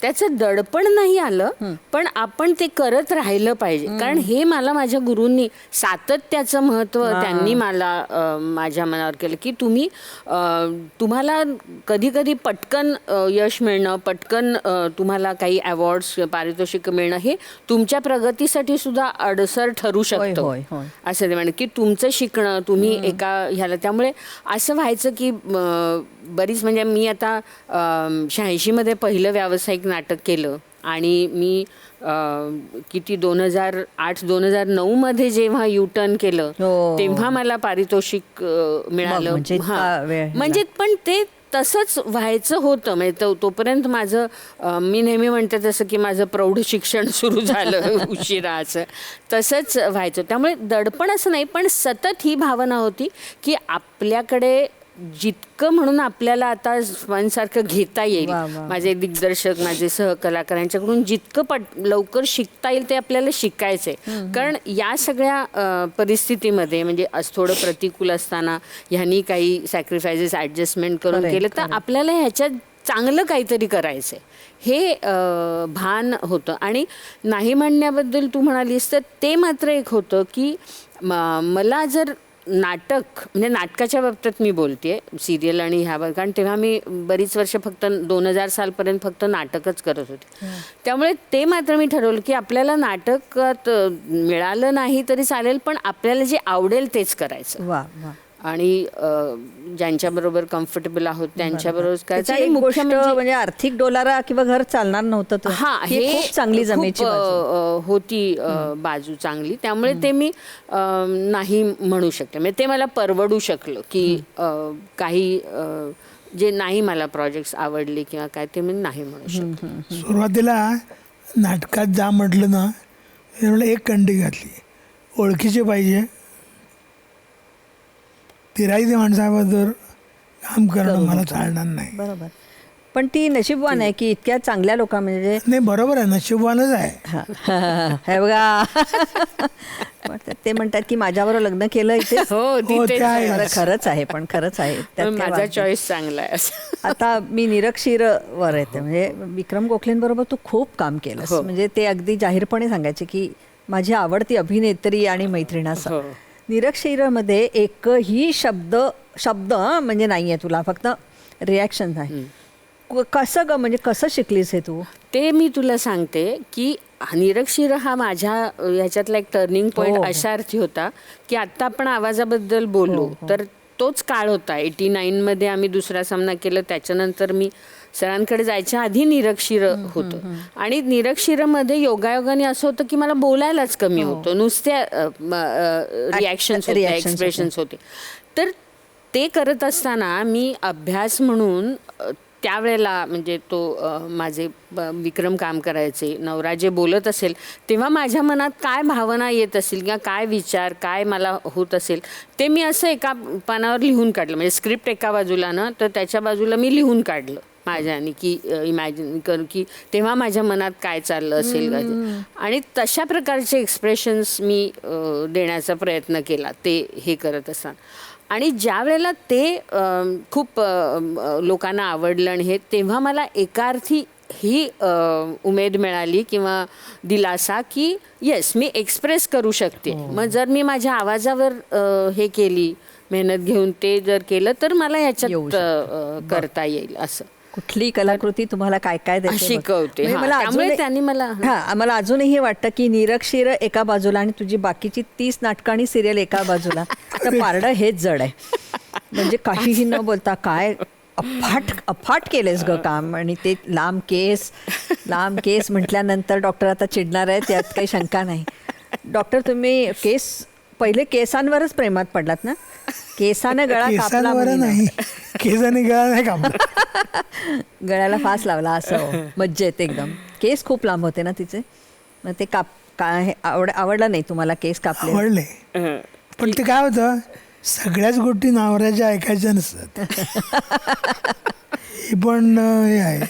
त्याचं दडपण नाही आलं, पण आपण ते करत राहिलं पाहिजे. कारण हे मला माझ्या गुरूंनी सातत्याचं महत्त्व त्यांनी मला माझ्या मनावर केलं की तुम्हाला कधी कधी पटकन यश मिळणं, पटकन तुम्हाला काही अवॉर्ड्स, पारितोषिक मिळणं हे तुमच्या प्रगतीसाठी सुद्धा अडसर ठरू शकतं असं ते म्हणत की तुमचं शिकणं, तुम्ही एका ह्याला. त्यामुळे असं व्हायचं की बरीच, म्हणजे मी आता 86 पहिलं व्यावसायिक नाटक केलं आणि मी किती 2008-2009 जेव्हा युटर्न केलं तेव्हा मला पारितोषिक मिळालं. म्हणजे पण ते तसंच व्हायचं होतं. म्हणजे तोपर्यंत माझं, मी नेहमी म्हणते तसं की माझं प्रौढ शिक्षण सुरू झालं उशिराचं, तसंच व्हायचं. त्यामुळे दडपण असं नाही, पण सतत ही भावना होती की आपल्याकडे जितकं म्हणून आपल्याला आता स्वांसारखं घेता येईल, वा, वा. माझे दिग्दर्शक, माझे सहकलाकार यांच्याकडून जितकं लवकर शिकता येईल ते आपल्याला शिकायचंय. कारण या सगळ्या परिस्थितीमध्ये म्हणजे थोडं प्रतिकूल असताना ह्यांनी काही सॅक्रिफायसेस ॲडजस्टमेंट करून केलं तर आपल्याला ह्याच्यात चांगलं काहीतरी करायचंय हे भान होतं. आणि नाही म्हणण्याबद्दल तू म्हणालीस तर ते मात्र एक होतं की मला जर नाटक म्हणजे नाटकाच्या बाबतीत मी बोलतेय, सिरियल आणि ह्यावर, कारण तेव्हा मी बरीच वर्ष फक्त 2000 सालपर्यंत फक्त नाटकच करत होते. त्यामुळे ते मात्र मी ठरवलं की आपल्याला नाटकात मिळालं नाही तरी चालेल पण आपल्याला जे आवडेल तेच करायचं. वा वा. आणि ज्यांच्याबरोबर कम्फर्टेबल आहोत त्यांच्याबरोबर काय त्याची एक गोष्ट म्हणजे आर्थिक डोलारा किंवा घर चालणार नव्हतं तर हा हे खूप चांगली जमेची खूप होती बाजू चांगली. त्यामुळे ते मी नाही म्हणू शकते, म्हणजे ते मला परवडू शकलं की काही जे नाही मला प्रोजेक्ट्स आवडले किंवा काय ते मी नाही म्हणू शकते. सुरुवातीला नाटकात जा म्हटलं ना त्यामुळे एक कंडी घातली, ओळखीचे पाहिजे, तिराईती माणसाबरोबर काम करणं मला चालणार नाही. बरोबर. पण ती नशीबवान आहे की इतक्या चांगल्या लोक म्हणजे नाही बरोबर आहे, नशीबवानच आहे. हे बघा ते म्हणतात की माझ्याबरोबर लग्न केलं इथे. खरंच आहे, पण खरंच आहे, माझा चॉईस चांगला आहे. आता मी निरक्षीरवर येते, म्हणजे विक्रम गोखलेंबरोबर तू खूप काम केलंस, म्हणजे ते अगदी जाहीरपणे सांगायचे की माझी आवडती अभिनेत्री आणि मैत्रीण असं. निरक्षीरमध्ये एकही शब्द म्हणजे नाहीये तुला, फक्त रिॲक्शन आहे. कसं ग, म्हणजे कसं शिकलीस हे तू? ते मी तुला सांगते की निरक्षीर हा माझ्या ह्याच्यातला एक टर्निंग पॉईंट अशा अर्थी होता की आत्ता आपण आवाजाबद्दल बोललो तर तोच काळ होता. 89मध्ये आम्ही दुसरा सामना केला, त्याच्यानंतर मी सरांकडे जायच्या आधी निरक्षीर होतं. आणि निरक्षीरमध्ये योगायोगाने असं होतं की मला बोलायलाच कमी होतं, नुसत्या रिॲक्शन्स होते, एक्सप्रेशन्स होते. तर ते करत असताना मी अभ्यास म्हणून त्यावेळेला म्हणजे तो माझे विक्रम काम करायचे, नवरा जे बोलत असेल तेव्हा माझ्या मनात काय भावना येत असेल किंवा काय विचार काय मला होत असेल ते मी असं एका पानावर लिहून काढलं. म्हणजे स्क्रिप्ट एका बाजूला ना, तर त्याच्या बाजूला मी लिहून काढलं माझ्याने की इमॅजिन करू की तेव्हा माझ्या मनात काय चाललं असेल. आणि तशा प्रकारचे एक्सप्रेशन्स मी देण्याचा प्रयत्न केला ते हे करत असताना. आणि ज्या वेळेला ते खूप लोकांना आवडलं आणि हे, तेव्हा मला एका अर्थी ही उमेद मिळाली किंवा दिलासा की येस मी एक्सप्रेस करू शकते. मग जर मी माझ्या आवाजावर हे केली मेहनत घेऊन ते जर केलं तर मला ह्याच्यात करता येईल. असं कुठली कलाकृती तुम्हाला काय काय शिकवते. मला अजूनही वाटतं की निरक्षीर एका बाजूला आणि तुझी बाकीची 30 नाटकं आणि सिरियल एका बाजूला, तर पारडं हेच जड आहे. म्हणजे काहीही न बोलता काय अफाट केलेस ग काम. आणि ते लांब केस म्हटल्यानंतर डॉक्टर आता चिडणार आहे, त्यात काही शंका नाही. डॉक्टर तुम्ही पहिले केसांवरच प्रेमात पडलात ना? केसाने गळा कापला नाही, केसाने गळा नाही कापला, गळ्याला फास लावला असं मज्जेत एकदम. केस खूप लांब होते ना तिचे, मग ते आवडलं नाही तुम्हाला केस कापले? आवडले, पण ते काय होतं सगळ्याच गोष्टी नवऱ्याच्या ऐकायच्या नसतात. हे पण हे आहे.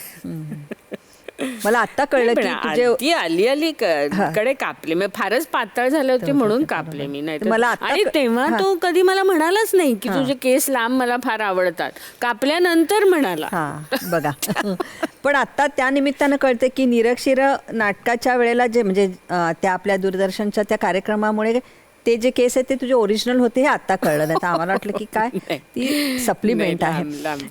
मला आता कळलं की तुझे आली कडे कापले, मी फारच पातळ झाले होते म्हणून कापले मी. नाही मला आणि तेव्हा तो कधी मला म्हणालाच नाही की तुझे केस लांब मला फार आवडतात, कापल्यानंतर म्हणाला. बघा. पण आता त्या निमित्तानं कळते की निरक्षीर नाटकाच्या वेळेला जे म्हणजे त्या आपल्या दूरदर्शनच्या त्या कार्यक्रमामुळे ते जे केस आहेत ते तुझे ओरिजिनल होते हे आता कळलं. नाही तर आम्हाला वाटलं की काय ती सप्लिमेंट आहे.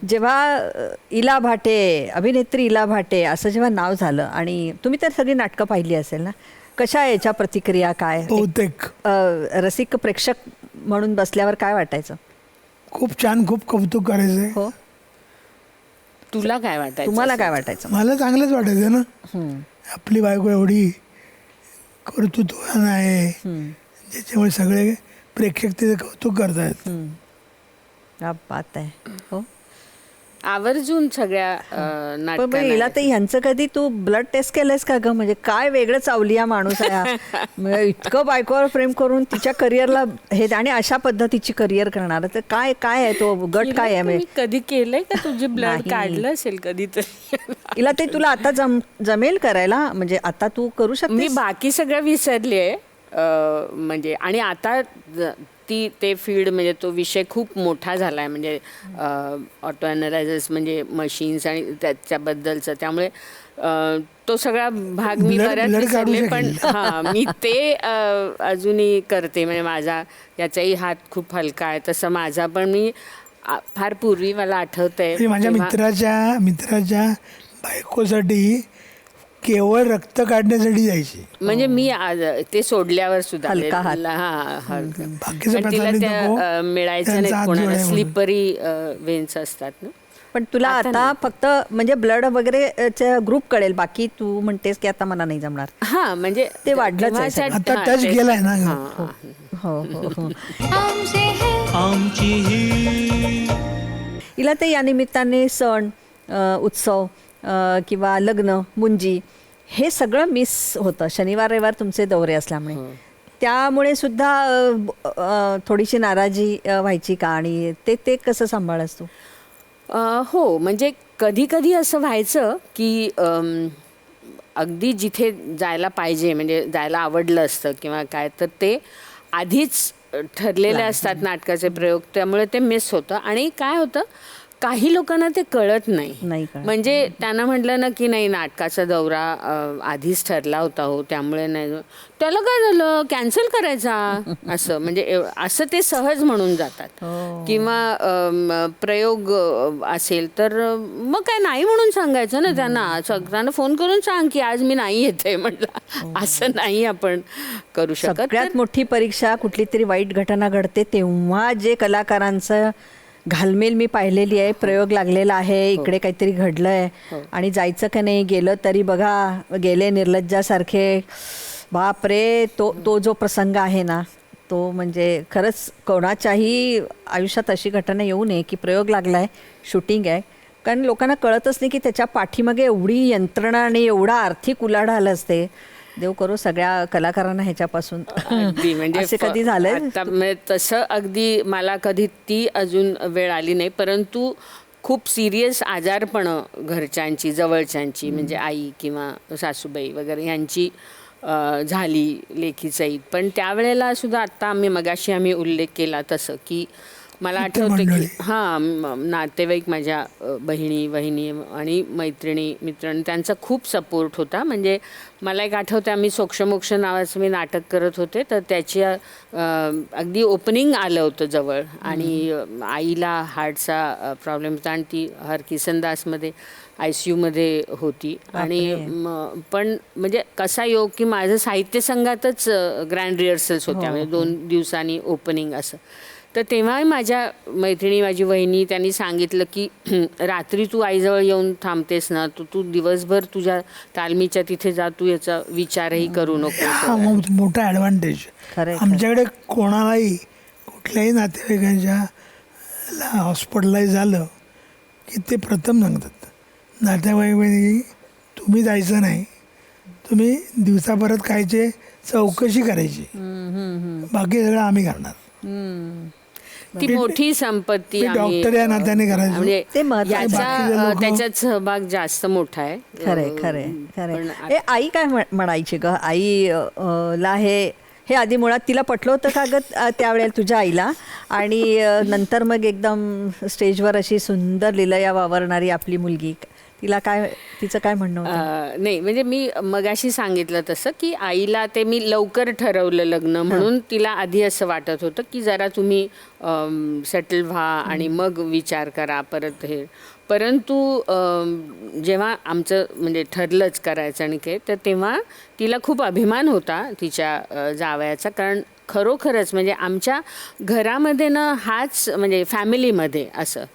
जेव्हा इला भाटे, अभिनेत्री इला भाटे असं जेव्हा नाव झालं, आणि तुम्ही तर सगळी नाटकं पाहिली असेल ना, कशा याच्या प्रतिक्रिया काय? बहुतेक रसिक प्रेक्षक म्हणून बसल्यावर काय वाटायचं? खूप छान, खूप कौतुक करायचंय. हो, तुला काय वाटायचं? तुम्हाला काय वाटायचं? मला चांगलंच वाटायचं ना, आपली बायको एवढी कर्तृत्वान आहे ज्याच्यामुळे सगळे प्रेक्षक तिथे कौतुक करतायत. क्या बात आहे. हो, आवर्जून सगळ्या पण नाटकांना हिला तर ह्यांचं कधी तू ब्लड टेस्ट केलंयस का ग? म्हणजे काय वेगळं चावली हा माणूस आहे हा. म्हणजे इतकं बायकोवर प्रेम करून तिच्या करिअरला हे आणि अशा पद्धतीची करिअर करणार तर काय काय आहे तो गट काय आहे? तुम्ही कधी केलंय का तुझे ब्लड नाही. काढलं असेल कधीतरी? हिला ते तुला आता जमेल करायला? म्हणजे आता तू करू मी शकते? बाकी सगळं विसरली आहे म्हणजे आणि आता ते फील्ड म्हणजे तो विषय खूप मोठा झाला आहे म्हणजे ऑटो ॲनालायझर्स म्हणजे मशीन्स आणि त्याच्याबद्दलचं त्यामुळे तो सगळा भाग मी बऱ्याच विसरले पण हां मी ते अजूनही करते म्हणजे माझा याचाही हात खूप हलका आहे तसं माझा पण मी फार पूर्वी मला आठवतंय माझ्या मित्राच्या बायकोसाठी केवळ रक्त काढण्यासाठी जायची म्हणजे मी ते सोडल्यावर सुद्धा हलका हात. तिला त्या मिळायचं नाही कोणाला स्लिपरी वेन्स असतात ना. पण तुला आता फक्त म्हणजे ब्लड वगैरे ग्रुप कळेल बाकी तू म्हणतेस की आता मला नाही जमणार. हा म्हणजे ते वाढलंच आहे आता टच गेलाय ना. हो हो हो. आमचे है आमची ही हिला ते या निमित्ताने सण उत्सव किंवा लग्न मुंजी हे सगळं मिस होतं शनिवार रविवार तुमचे दौरे असल्यामुळे. त्यामुळे सुद्धा थोडीशी नाराजी व्हायची का? आणि ते कसं सांभाळस तू? हो म्हणजे कधी कधी असं व्हायचं की अगदी जिथे जायला पाहिजे म्हणजे जायला आवडलं असतं किंवा काय तर ते आधीच ठरलेले असतात नाटकाचे प्रयोग त्यामुळे ते मिस होतं. आणि काय होतं काही लोकांना ते कळत नाही म्हणजे त्यांना म्हटलं ना की नाही नाटकाचा दौरा आधीच ठरला होता हो त्यामुळे नाही त्याला काय झालं कॅन्सल करायचा असं म्हणजे असं ते सहज म्हणून जातात. किंवा प्रयोग असेल तर मग काय नाही म्हणून सांगायचं ना त्यांना फोन करून सांग की आज मी नाही येते म्हटलं. असं नाही आपण करू शकत. सगळ्यात मोठी परीक्षा कुठली तरी वाईट घटना घडते तेव्हा जे कलाकारांचं घालमेल मी पाहिलेली आहे. प्रयोग लागलेला आहे इकडे काहीतरी घडलंय आणि जायचं का नाही गेलं तरी बघा गेले निर्लज्जासारखे बापरे. तो जो प्रसंग आहे ना तो म्हणजे खरंच कोणाच्याही आयुष्यात अशी घटना येऊ नये की प्रयोग लागलाय शूटिंग आहे. कारण लोकांना कळतच नाही की त्याच्या पाठीमागे एवढी यंत्रणा आणि एवढा आर्थिक उलाढाल असते. देव करो सगळ्या कलाकारांना ह्याच्यापासून. अगदी म्हणजे असे कधी झालंय? आता तसं अगदी मला कधी ती अजून वेळ आली नाही परंतु खूप सिरियस आजारपणं घरच्यांची जवळच्यांची म्हणजे आई किंवा सासूबाई वगैरे यांची झाली लेखीचाही. पण त्यावेळेला सुद्धा आत्ता मगाशी आम्ही उल्लेख केला तसं की मला आठवते की नातेवाईक माझ्या बहिणी आणि मित्रांनी त्यांचा खूप सपोर्ट होता. म्हणजे मला एक आठवतं आम्ही सोक्षमोक्ष नावाचं मी नाटक करत होते तर त्याची अगदी ओपनिंग आलं होतं जवळ आणि आईला हार्टचा प्रॉब्लेम होता आणि ती किसनदासमध्ये ICUमध्ये होती. आणि पण म्हणजे कसा योग की माझं साहित्य संघातच ग्रँड रिहर्सल्स होत्या म्हणजे 2 दिवसांनी ओपनिंग असं. तर तेव्हा माझ्या मैत्रिणी माझी वहिनी त्यांनी सांगितलं की रात्री तू आईजवळ येऊन थांबतेस ना तू दिवसभर तुझ्या तालमीच्या तिथे जा तू याचा विचारही करू नको. हा मोठा ॲडव्हान्टेज. आमच्याकडे कोणालाही कुठल्याही नातेवाईकांच्या हॉस्पिटलाइज झालं की ते प्रथम सांगतात नातेवाईक तुम्ही जायचं नाही तुम्ही दिवसा परत खायचे चौकशी करायची बाकी सगळं आम्ही करणार. ती मोठी संपत्ती डॉक्टर या नात्याने करायचं म्हणजे त्याच्यात सहभाग जास्त मोठा आहे. खरे. आई काय म्हणायची ग? आईला हे आधी मुळात तिला पटलं होतं का ग त्यावेळेला तुझ्या आईला? आणि नंतर मग एकदम स्टेजवर अशी सुंदर लीलया वावरणारी आपली मुलगी तिचं काय म्हणणं होतं? नाही म्हणजे मी मगाशी सांगितलं तसं की आईला ते मी लवकर ठरवलं लग्न म्हणून तिला आधी असं वाटत होतं की जरा तुम्ही सेटल व्हा आणि मग विचार करा परत हे. परंतु जेव्हा आमचं म्हणजे ठरलंच करायचं आणि काय तर तेव्हा तिला खूप अभिमान होता तिच्या जावयाचा. कारण खरोखरच म्हणजे आमच्या घरामध्ये ना हाच म्हणजे फॅमिलीमध्ये असं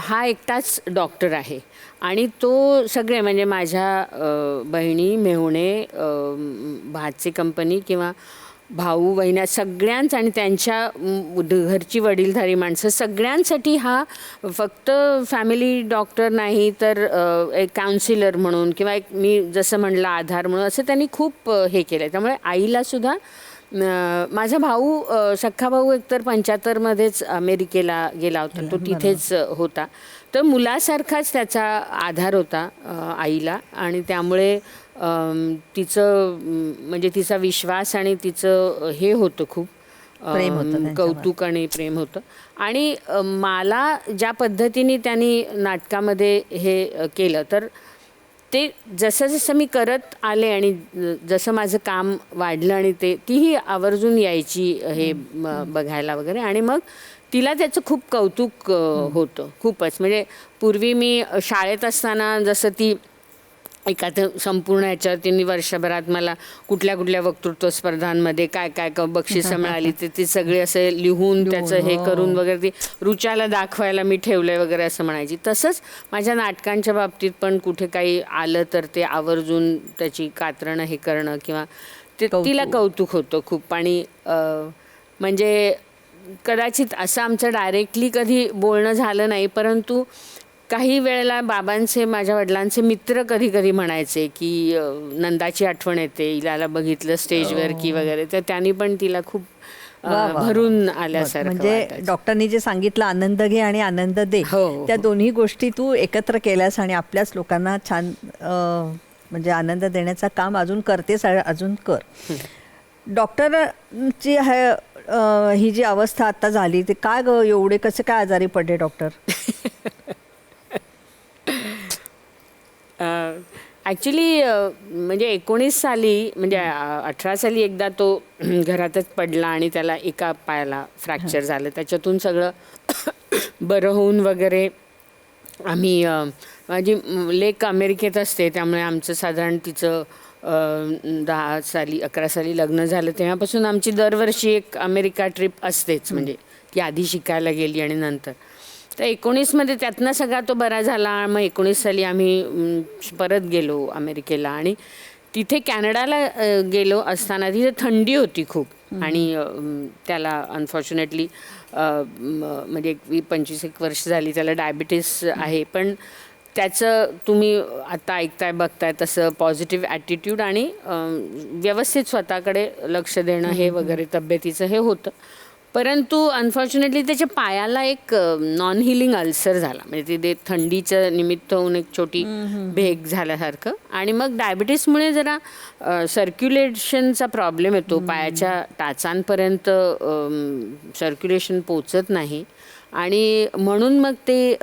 हा एकटाच डॉक्टर आहे आणि तो सगळे म्हणजे माझ्या बहिणी मेहुणे भाची कंपनी किंवा भाऊ बहिण्या सगळ्यांच आणि त्यांच्या घरची वडीलधारी माणसं सगळ्यांसाठी हा फक्त फॅमिली डॉक्टर नाही तर एक काउन्सिलर म्हणून किंवा एक मी जसं म्हणलं आधार म्हणून असं त्यांनी खूप हे केलं आहे. त्यामुळे आईलासुद्धा माझा भाऊ सख्खा भाऊ एकतर 75मध्येच अमेरिकेला गेला होता, तो तिथेच होता, तर मुलासारखाच त्याचा आधार होता आईला. आणि त्यामुळे तिचं म्हणजे तिचा विश्वास आणि तिचं हे होतं खूप प्रेम होतं, कौतुक आणि प्रेम होतं. आणि मला ज्या पद्धतीने त्यांनी नाटकामध्ये हे केलं तर ते जसं जसं मी करत आले आणि जसं माझं काम वाढलं आणि तीही आवर्जून यायची हे बघायला वगैरे. आणि मग तिला त्याचं खूप कौतुक होतं खूपच. म्हणजे पूर्वी मी शाळेत असताना जसं ती एखादं संपूर्ण ह्याच्यावर तिने वर्षभरात मला कुठल्या कुठल्या वक्तृत्व स्पर्धांमध्ये काय काय बक्षिसं मिळाली ती सगळी असे लिहून त्याचं हे करून वगैरे ती रुचाला दाखवायला मी ठेवलंय वगैरे असं म्हणायची. तसंच माझ्या नाटकांच्या बाबतीत पण कुठे काही आलं तर ते आवर्जून त्याची कात्रणं हे करणं किंवा तिला कौतुक होतं खूप. आणि म्हणजे कदाचित असं आमचं डायरेक्टली कधी बोलणं झालं नाही, परंतु काही वेळेला बाबांचे माझ्या वडिलांचे मित्र कधी कधी म्हणायचे की नंदाची आठवण येते हिला बघितलं स्टेजवर की वगैरे, तर त्यांनी पण तिला खूप भरून आल्यासारखं. म्हणजे डॉक्टरनी जे सांगितलं आनंद घे आणि आनंद दे, त्या दोन्ही गोष्टी तू एकत्र केल्यास आणि आपल्याच लोकांना छान म्हणजे आनंद देण्याचं काम अजून करतेस, अजून कर. डॉक्टरची ही जी अवस्था आता झाली ते काय ग, एवढे कसे काय आजारी पडले डॉक्टर? ॲक्च्युली म्हणजे 19 साली म्हणजे 18 साली एकदा तो घरातच पडला आणि त्याला एका पायाला फ्रॅक्चर झालं. त्याच्यातून सगळं बरं होऊन वगैरे आम्ही माझी लेक अमेरिकेत असते, त्यामुळे आमचं साधारण तिचं 11 साली लग्न झालं तेव्हापासून आमची दरवर्षी एक अमेरिका ट्रिप असतेच. म्हणजे ती आधी शिकायला गेली आणि नंतर तर 19मध्ये त्यातनं सगळा तो बरा झाला. मग 19 साली आम्ही परत गेलो अमेरिकेला आणि तिथे कॅनडाला गेलो असताना तिथे थंडी होती खूप आणि त्याला अनफॉर्च्युनेटली म्हणजे 25-एक वर्ष झाली त्याला डायबिटीस आहे. पण त्याचं तुम्ही आता ऐकताय बघताय तसं पॉझिटिव्ह ॲटिट्यूड आणि व्यवस्थित स्वतःकडे लक्ष देणं हे वगैरे तब्येतीचं हे होतं. परंतु अनफॉर्च्युनेटली त्याच्या पायाला एक नॉन हिलिंग अल्सर झाला. म्हणजे ते थंडीचं निमित्त होऊन एक छोटी भेग झाल्यासारखं. आणि मग डायबिटीसमुळे जरा सर्क्युलेशनचा प्रॉब्लेम येतो, पायाच्या टाचांपर्यंत सर्क्युलेशन पोचत नाही आणि म्हणून मग ते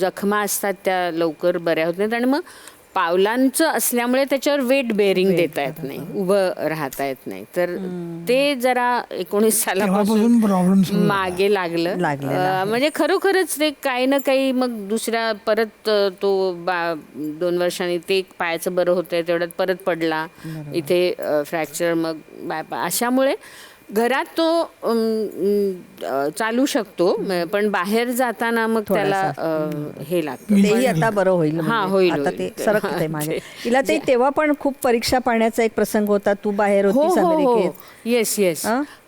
जखमा असतात त्या लवकर बऱ्या होत नाहीत. आणि मग पावलांचं असल्यामुळे त्याच्यावर वेट बेअरिंग देता येत नाही, उभं राहता येत नाही. तर ते जरा 19 सालापासून मागे लागलं. म्हणजे खरोखरच ते काही ना काही मग दुसऱ्या परत तो 2 वर्षांनी ते पायाचं बरं होतंय तेवढ्यात परत पडला इथे फ्रॅक्चर. मग अशामुळे घरात तो चालू शकतो पण बाहेर जाताना मग त्याला हे लागतं. तेही आता बरं होईल. हा होईल, आता ते सरकते मागे. तिला ते तेव्हा पण खूप परीक्षा पाहण्याचा एक प्रसंग होता, तू बाहेर होतीस अमेरिकेत. येस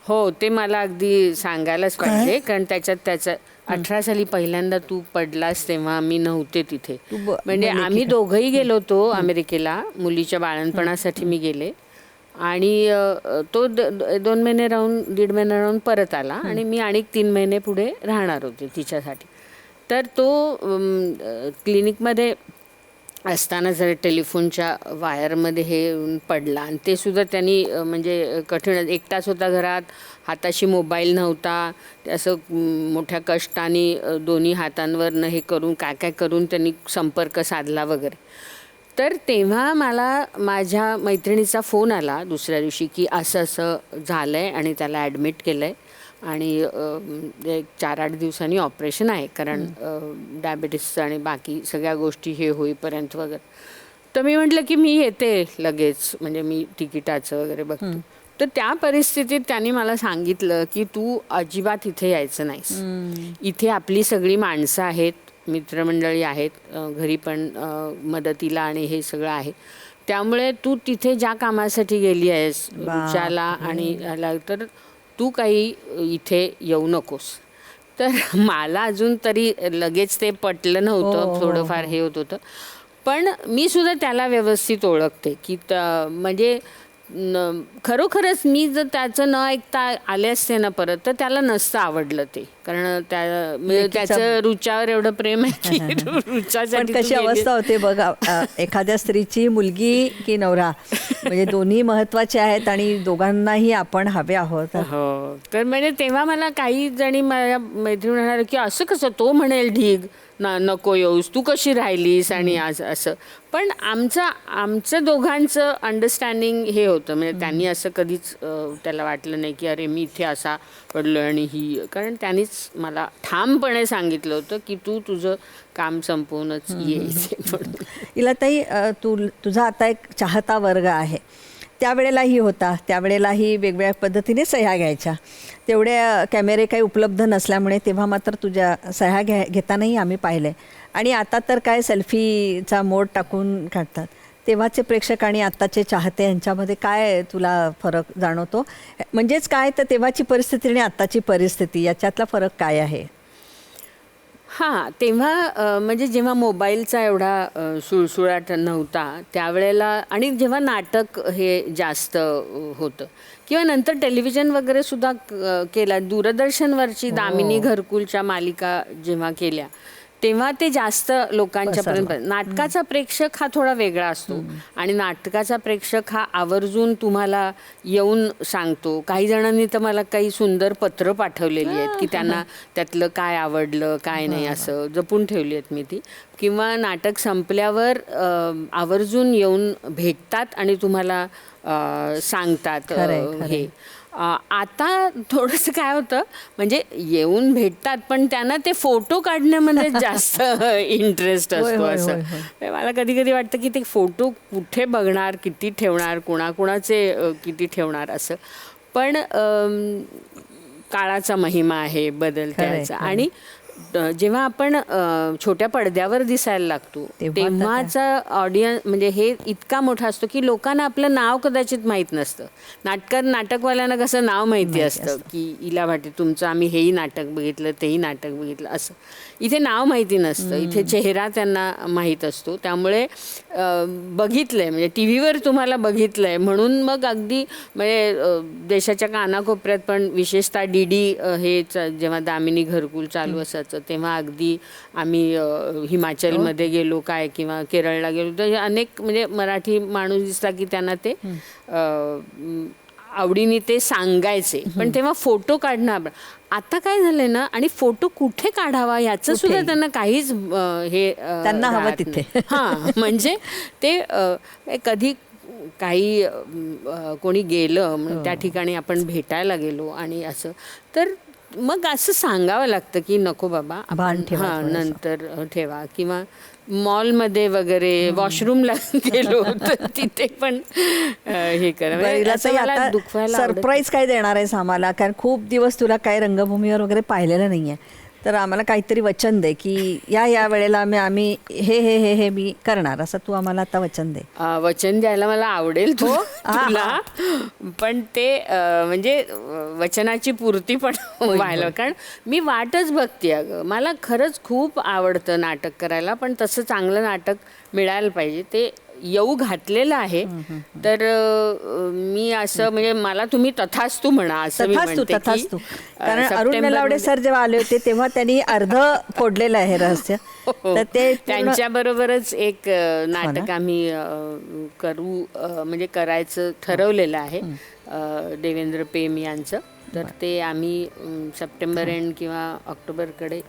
हो, ते मला अगदी सांगायलाच पाहिजे कारण त्याचं 18 साली पहिल्यांदा तू पडलास तेव्हा मी नव्हते तिथे. म्हणजे आम्ही दोघंही गेलो होतो अमेरिकेला, मुलीच्या बाळणपणासाठी मी गेले आणि तो 2 महिने राहून 1.5 महिने राहून परत आला आणि मी आणि 3 महिने पुढे राहणार होते तिच्यासाठी. तर तो क्लिनिकमध्ये असताना जर टेलिफोनच्या वायरमध्ये हे पडला आणि ते सुद्धा त्यांनी म्हणजे कठीण, एकटाच होता घरात, हाताशी मोबाईल नव्हता, असं मोठ्या कष्टाने दोन्ही हातांवरनं हे करून काय काय करून त्यांनी संपर्क साधला वगैरे. तर तेव्हा मला माझ्या मैत्रिणीचा फोन आला दुसऱ्या दिवशी की असं असं झालं आहे आणि त्याला ॲडमिट केलं आहे आणि 4-8 दिवसांनी ऑपरेशन आहे कारण डायबिटीसचं आणि बाकी सगळ्या गोष्टी हे होईपर्यंत वगैरे. तर मी म्हटलं की मी येते लगेच, म्हणजे मी तिकिटाचं वगैरे बघतो. तर त्या परिस्थितीत त्यांनी मला सांगितलं की तू अजिबात इथे यायचं नाहीस, इथे आपली सगळी माणसं आहेत, मित्रमंडळी आहेत, घरी पण मदतीला आणि हे सगळं आहे, त्यामुळे तू तिथे ज्या कामासाठी गेली आहेस ऋचाला आणि ह्याला, तर तू काही इथे येऊ नकोस. तर मला अजून तरी लगेच ते पटलं नव्हतं, थोडंफार हे होत होतं. पण मी सुद्धा त्याला व्यवस्थित ओळखते की म्हणजे खरोखरच मी जर त्याचं न ऐकता आले असते ना परत, तर त्याला नसतं आवडलं ते. कारण म्हणजे त्याचं रुचावर एवढं प्रेम आहे की रुचासाठी कशी अवस्था होते बघा, एखाद्या स्त्रीची मुलगी की नवरा म्हणजे दोन्ही महत्वाचे आहेत आणि दोघांनाही आपण हवे आहोत. हो, तर म्हणजे तेव्हा मला काही जणी माझ्या मैत्रिणी म्हणाल्या की असं कसं, तो म्हणेल ढीग नको येऊस, तू कशी राहिलीस आणि असं. पण आमचं दोघांचं अंडरस्टँडिंग हे होतं. म्हणजे त्यांनी असं कधीच त्याला वाटलं नाही की अरे मी इथे असा पडलो आणि ही, कारण त्यांनीच मला ठामपणे सांगितलं होतं की तू तुझं काम संपवूनच ये. इलाताई, तुझा आता एक चाहता वर्ग आहे. त्यावेळेलाही होता, त्यावेळेलाही वेगवेगळ्या पद्धतीने सह्या घ्यायच्या. तेवढे कॅमेरे काही उपलब्ध नसल्यामुळे तेव्हा मात्र तुझ्या सह्या घेतानाही आम्ही पाहिले. आणि आता तर काय सेल्फीचा मोड टाकून काढतात. तेव्हाचे प्रेक्षक आणि आत्ताचे चाहते यांच्यामध्ये काय तुला फरक जाणवतो? म्हणजेच काय, तर तेव्हाची परिस्थिती आणि आत्ताची परिस्थिती याच्यातला फरक काय आहे? हां, तेव्हा म्हणजे जेव्हा मोबाईलचा एवढा सुळसुळाट नव्हता त्यावेळेला, आणि जेव्हा नाटक हे जास्त होतं किंवा नंतर टेलिव्हिजन वगैरे सुद्धा केला, दूरदर्शनवरची दामिनी घरकुलच्या मालिका जेव्हा केल्या तेव्हा ते जास्त लोकांच्यापर्यंत. नाटकाचा प्रेक्षक हा थोडा वेगळा असतो आणि नाटकाचा प्रेक्षक हा आवर्जून तुम्हाला येऊन सांगतो. काही जणांनी तर मला काही सुंदर पत्र पाठवलेली आहेत की त्यांना त्यातलं काय आवडलं काय नाही असं जपून ठेवली आहेत मी ती. किंवा नाटक संपल्यावर आवर्जून येऊन भेटतात आणि तुम्हाला सांगतात हे. आता थोडंसं काय होतं, म्हणजे येऊन भेटतात पण त्यांना ते फोटो काढण्यामध्ये जास्त इंटरेस्ट असतो. असं मला कधी कधी वाटतं की ते फोटो कुठे बघणार, किती ठेवणार, कोणाकोणाचे किती ठेवणार असं. पण काळाचा महिमा आहे बदलत्याचा. आणि जेव्हा आपण छोट्या पडद्यावर दिसायला लागतो तेव्हाचा ऑडियन्स म्हणजे हे इतका मोठा असतो की लोकांना आपलं नाव कदाचित माहीत नसतं. नाटकवाल्यांना कसं नाव माहिती असतं की इला भाटे तुमचं आम्ही हेही नाटक बघितलं तेही नाटक बघितलं असं. इथे नाव माहिती नसतं, इथे चेहरा त्यांना माहीत असतो. त्यामुळे बघितलंय म्हणजे टी व्हीवर तुम्हाला बघितलंय म्हणून मग अगदी म्हणजे देशाच्या कानाकोपऱ्यात पण विशेषतः DD हे जेव्हा दामिनी घरकुल चालू असायचं तेव्हा अगदी आम्ही हिमाचलमध्ये गेलो काय किंवा केरळला गेलो तर अनेक म्हणजे मराठी माणूस दिसला की त्यांना ते आवडीने ते सांगायचे. पण तेव्हा फोटो काढणं, आता काय झालंय ना, आणि फोटो कुठे काढावा याचं सुद्धा त्यांना काहीच हे त्यांना हवं तिथे. हां, म्हणजे ते कधी काही कोणी गेलं त्या ठिकाणी आपण भेटायला गेलो आणि असं तर मग असं सांगावं लागतं की नको बाबा हां नंतर ठेवा. किंवा मॉलमध्ये वगैरे वॉशरूमला गेलो तर तिथे पण हे करा. सरप्राईज काय देणार आहेस आम्हाला? कारण खूप दिवस तुला काय रंगभूमीवर वगैरे पाहिलेलं नाहीये, तर आम्हाला काहीतरी वचन दे की या वेळेला आम्ही हे हे हे हे मी करणार, असं तू आम्हाला आता वचन दे. वचन द्यायला मला आवडेल तुला, पण ते म्हणजे वचनाची पूर्ती पण व्हायला, कारण मी वाटच बघते. अगं मला खरंच खूप आवडतं नाटक करायला, पण तसं चांगलं नाटक मिळायला पाहिजे. ते येऊ घातलेलं आहे. तर मी असं म्हणजे मला तुम्ही तथास्तू म्हणा असं मी म्हणते. तथास्तू. कारण अरुण नलावडे सर जेव्हा आले होते तेव्हा त्यांनी अर्ध फोडलेलं आहे रहस्य. तर ते त्यांच्याबरोबरच एक नाटक आम्ही करू म्हणजे करायचं ठरवलेलं आहे देवेंद्र पेम यांचं. तर ते आम्ही सप्टेंबर एंड किंवा ऑक्टोबरकडे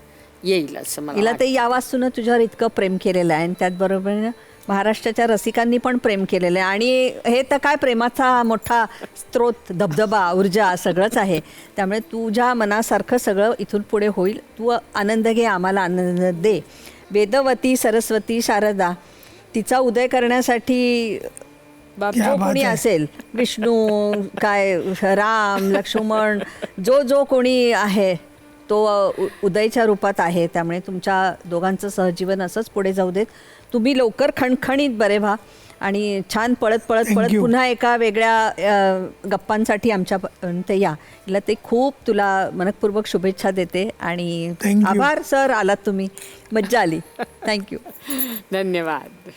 येईल असं मला. हिला ते या वास्तूनं तुझ्यावर इतकं प्रेम केलेलं आहे आणि त्याचबरोबर महाराष्ट्राच्या रसिकांनी पण प्रेम केलेलं आहे. आणि हे तर काय प्रेमाचा मोठा स्रोत, धबधबा, ऊर्जा सगळंच आहे. त्यामुळे तुझ्या मनासारखं सगळं इथून पुढे होईल. तू आनंद घे, आम्हाला आनंद दे. वेदवती, सरस्वती, शारदा तिचा उदय करण्यासाठी जो कोणी असेल, विष्णू काय राम लक्ष्मण जो कोणी आहे तो उदयच्या रूपात आहे. त्यामुळे तुमच्या दोघांचं सहजीवन असंच पुढे जाऊ देत. तुम्ही लवकर खणखणीत बरे व्हा आणि छान पळत पळत Thank पळत you. पुन्हा एका वेगळ्या गप्पांसाठी आमच्या ते या ఇలా ते खूप तुला मनपूर्वक शुभेच्छा देते आणि Thank you. आभार सर आलात तुम्ही मज्जा आली थँक्यू धन्यवाद.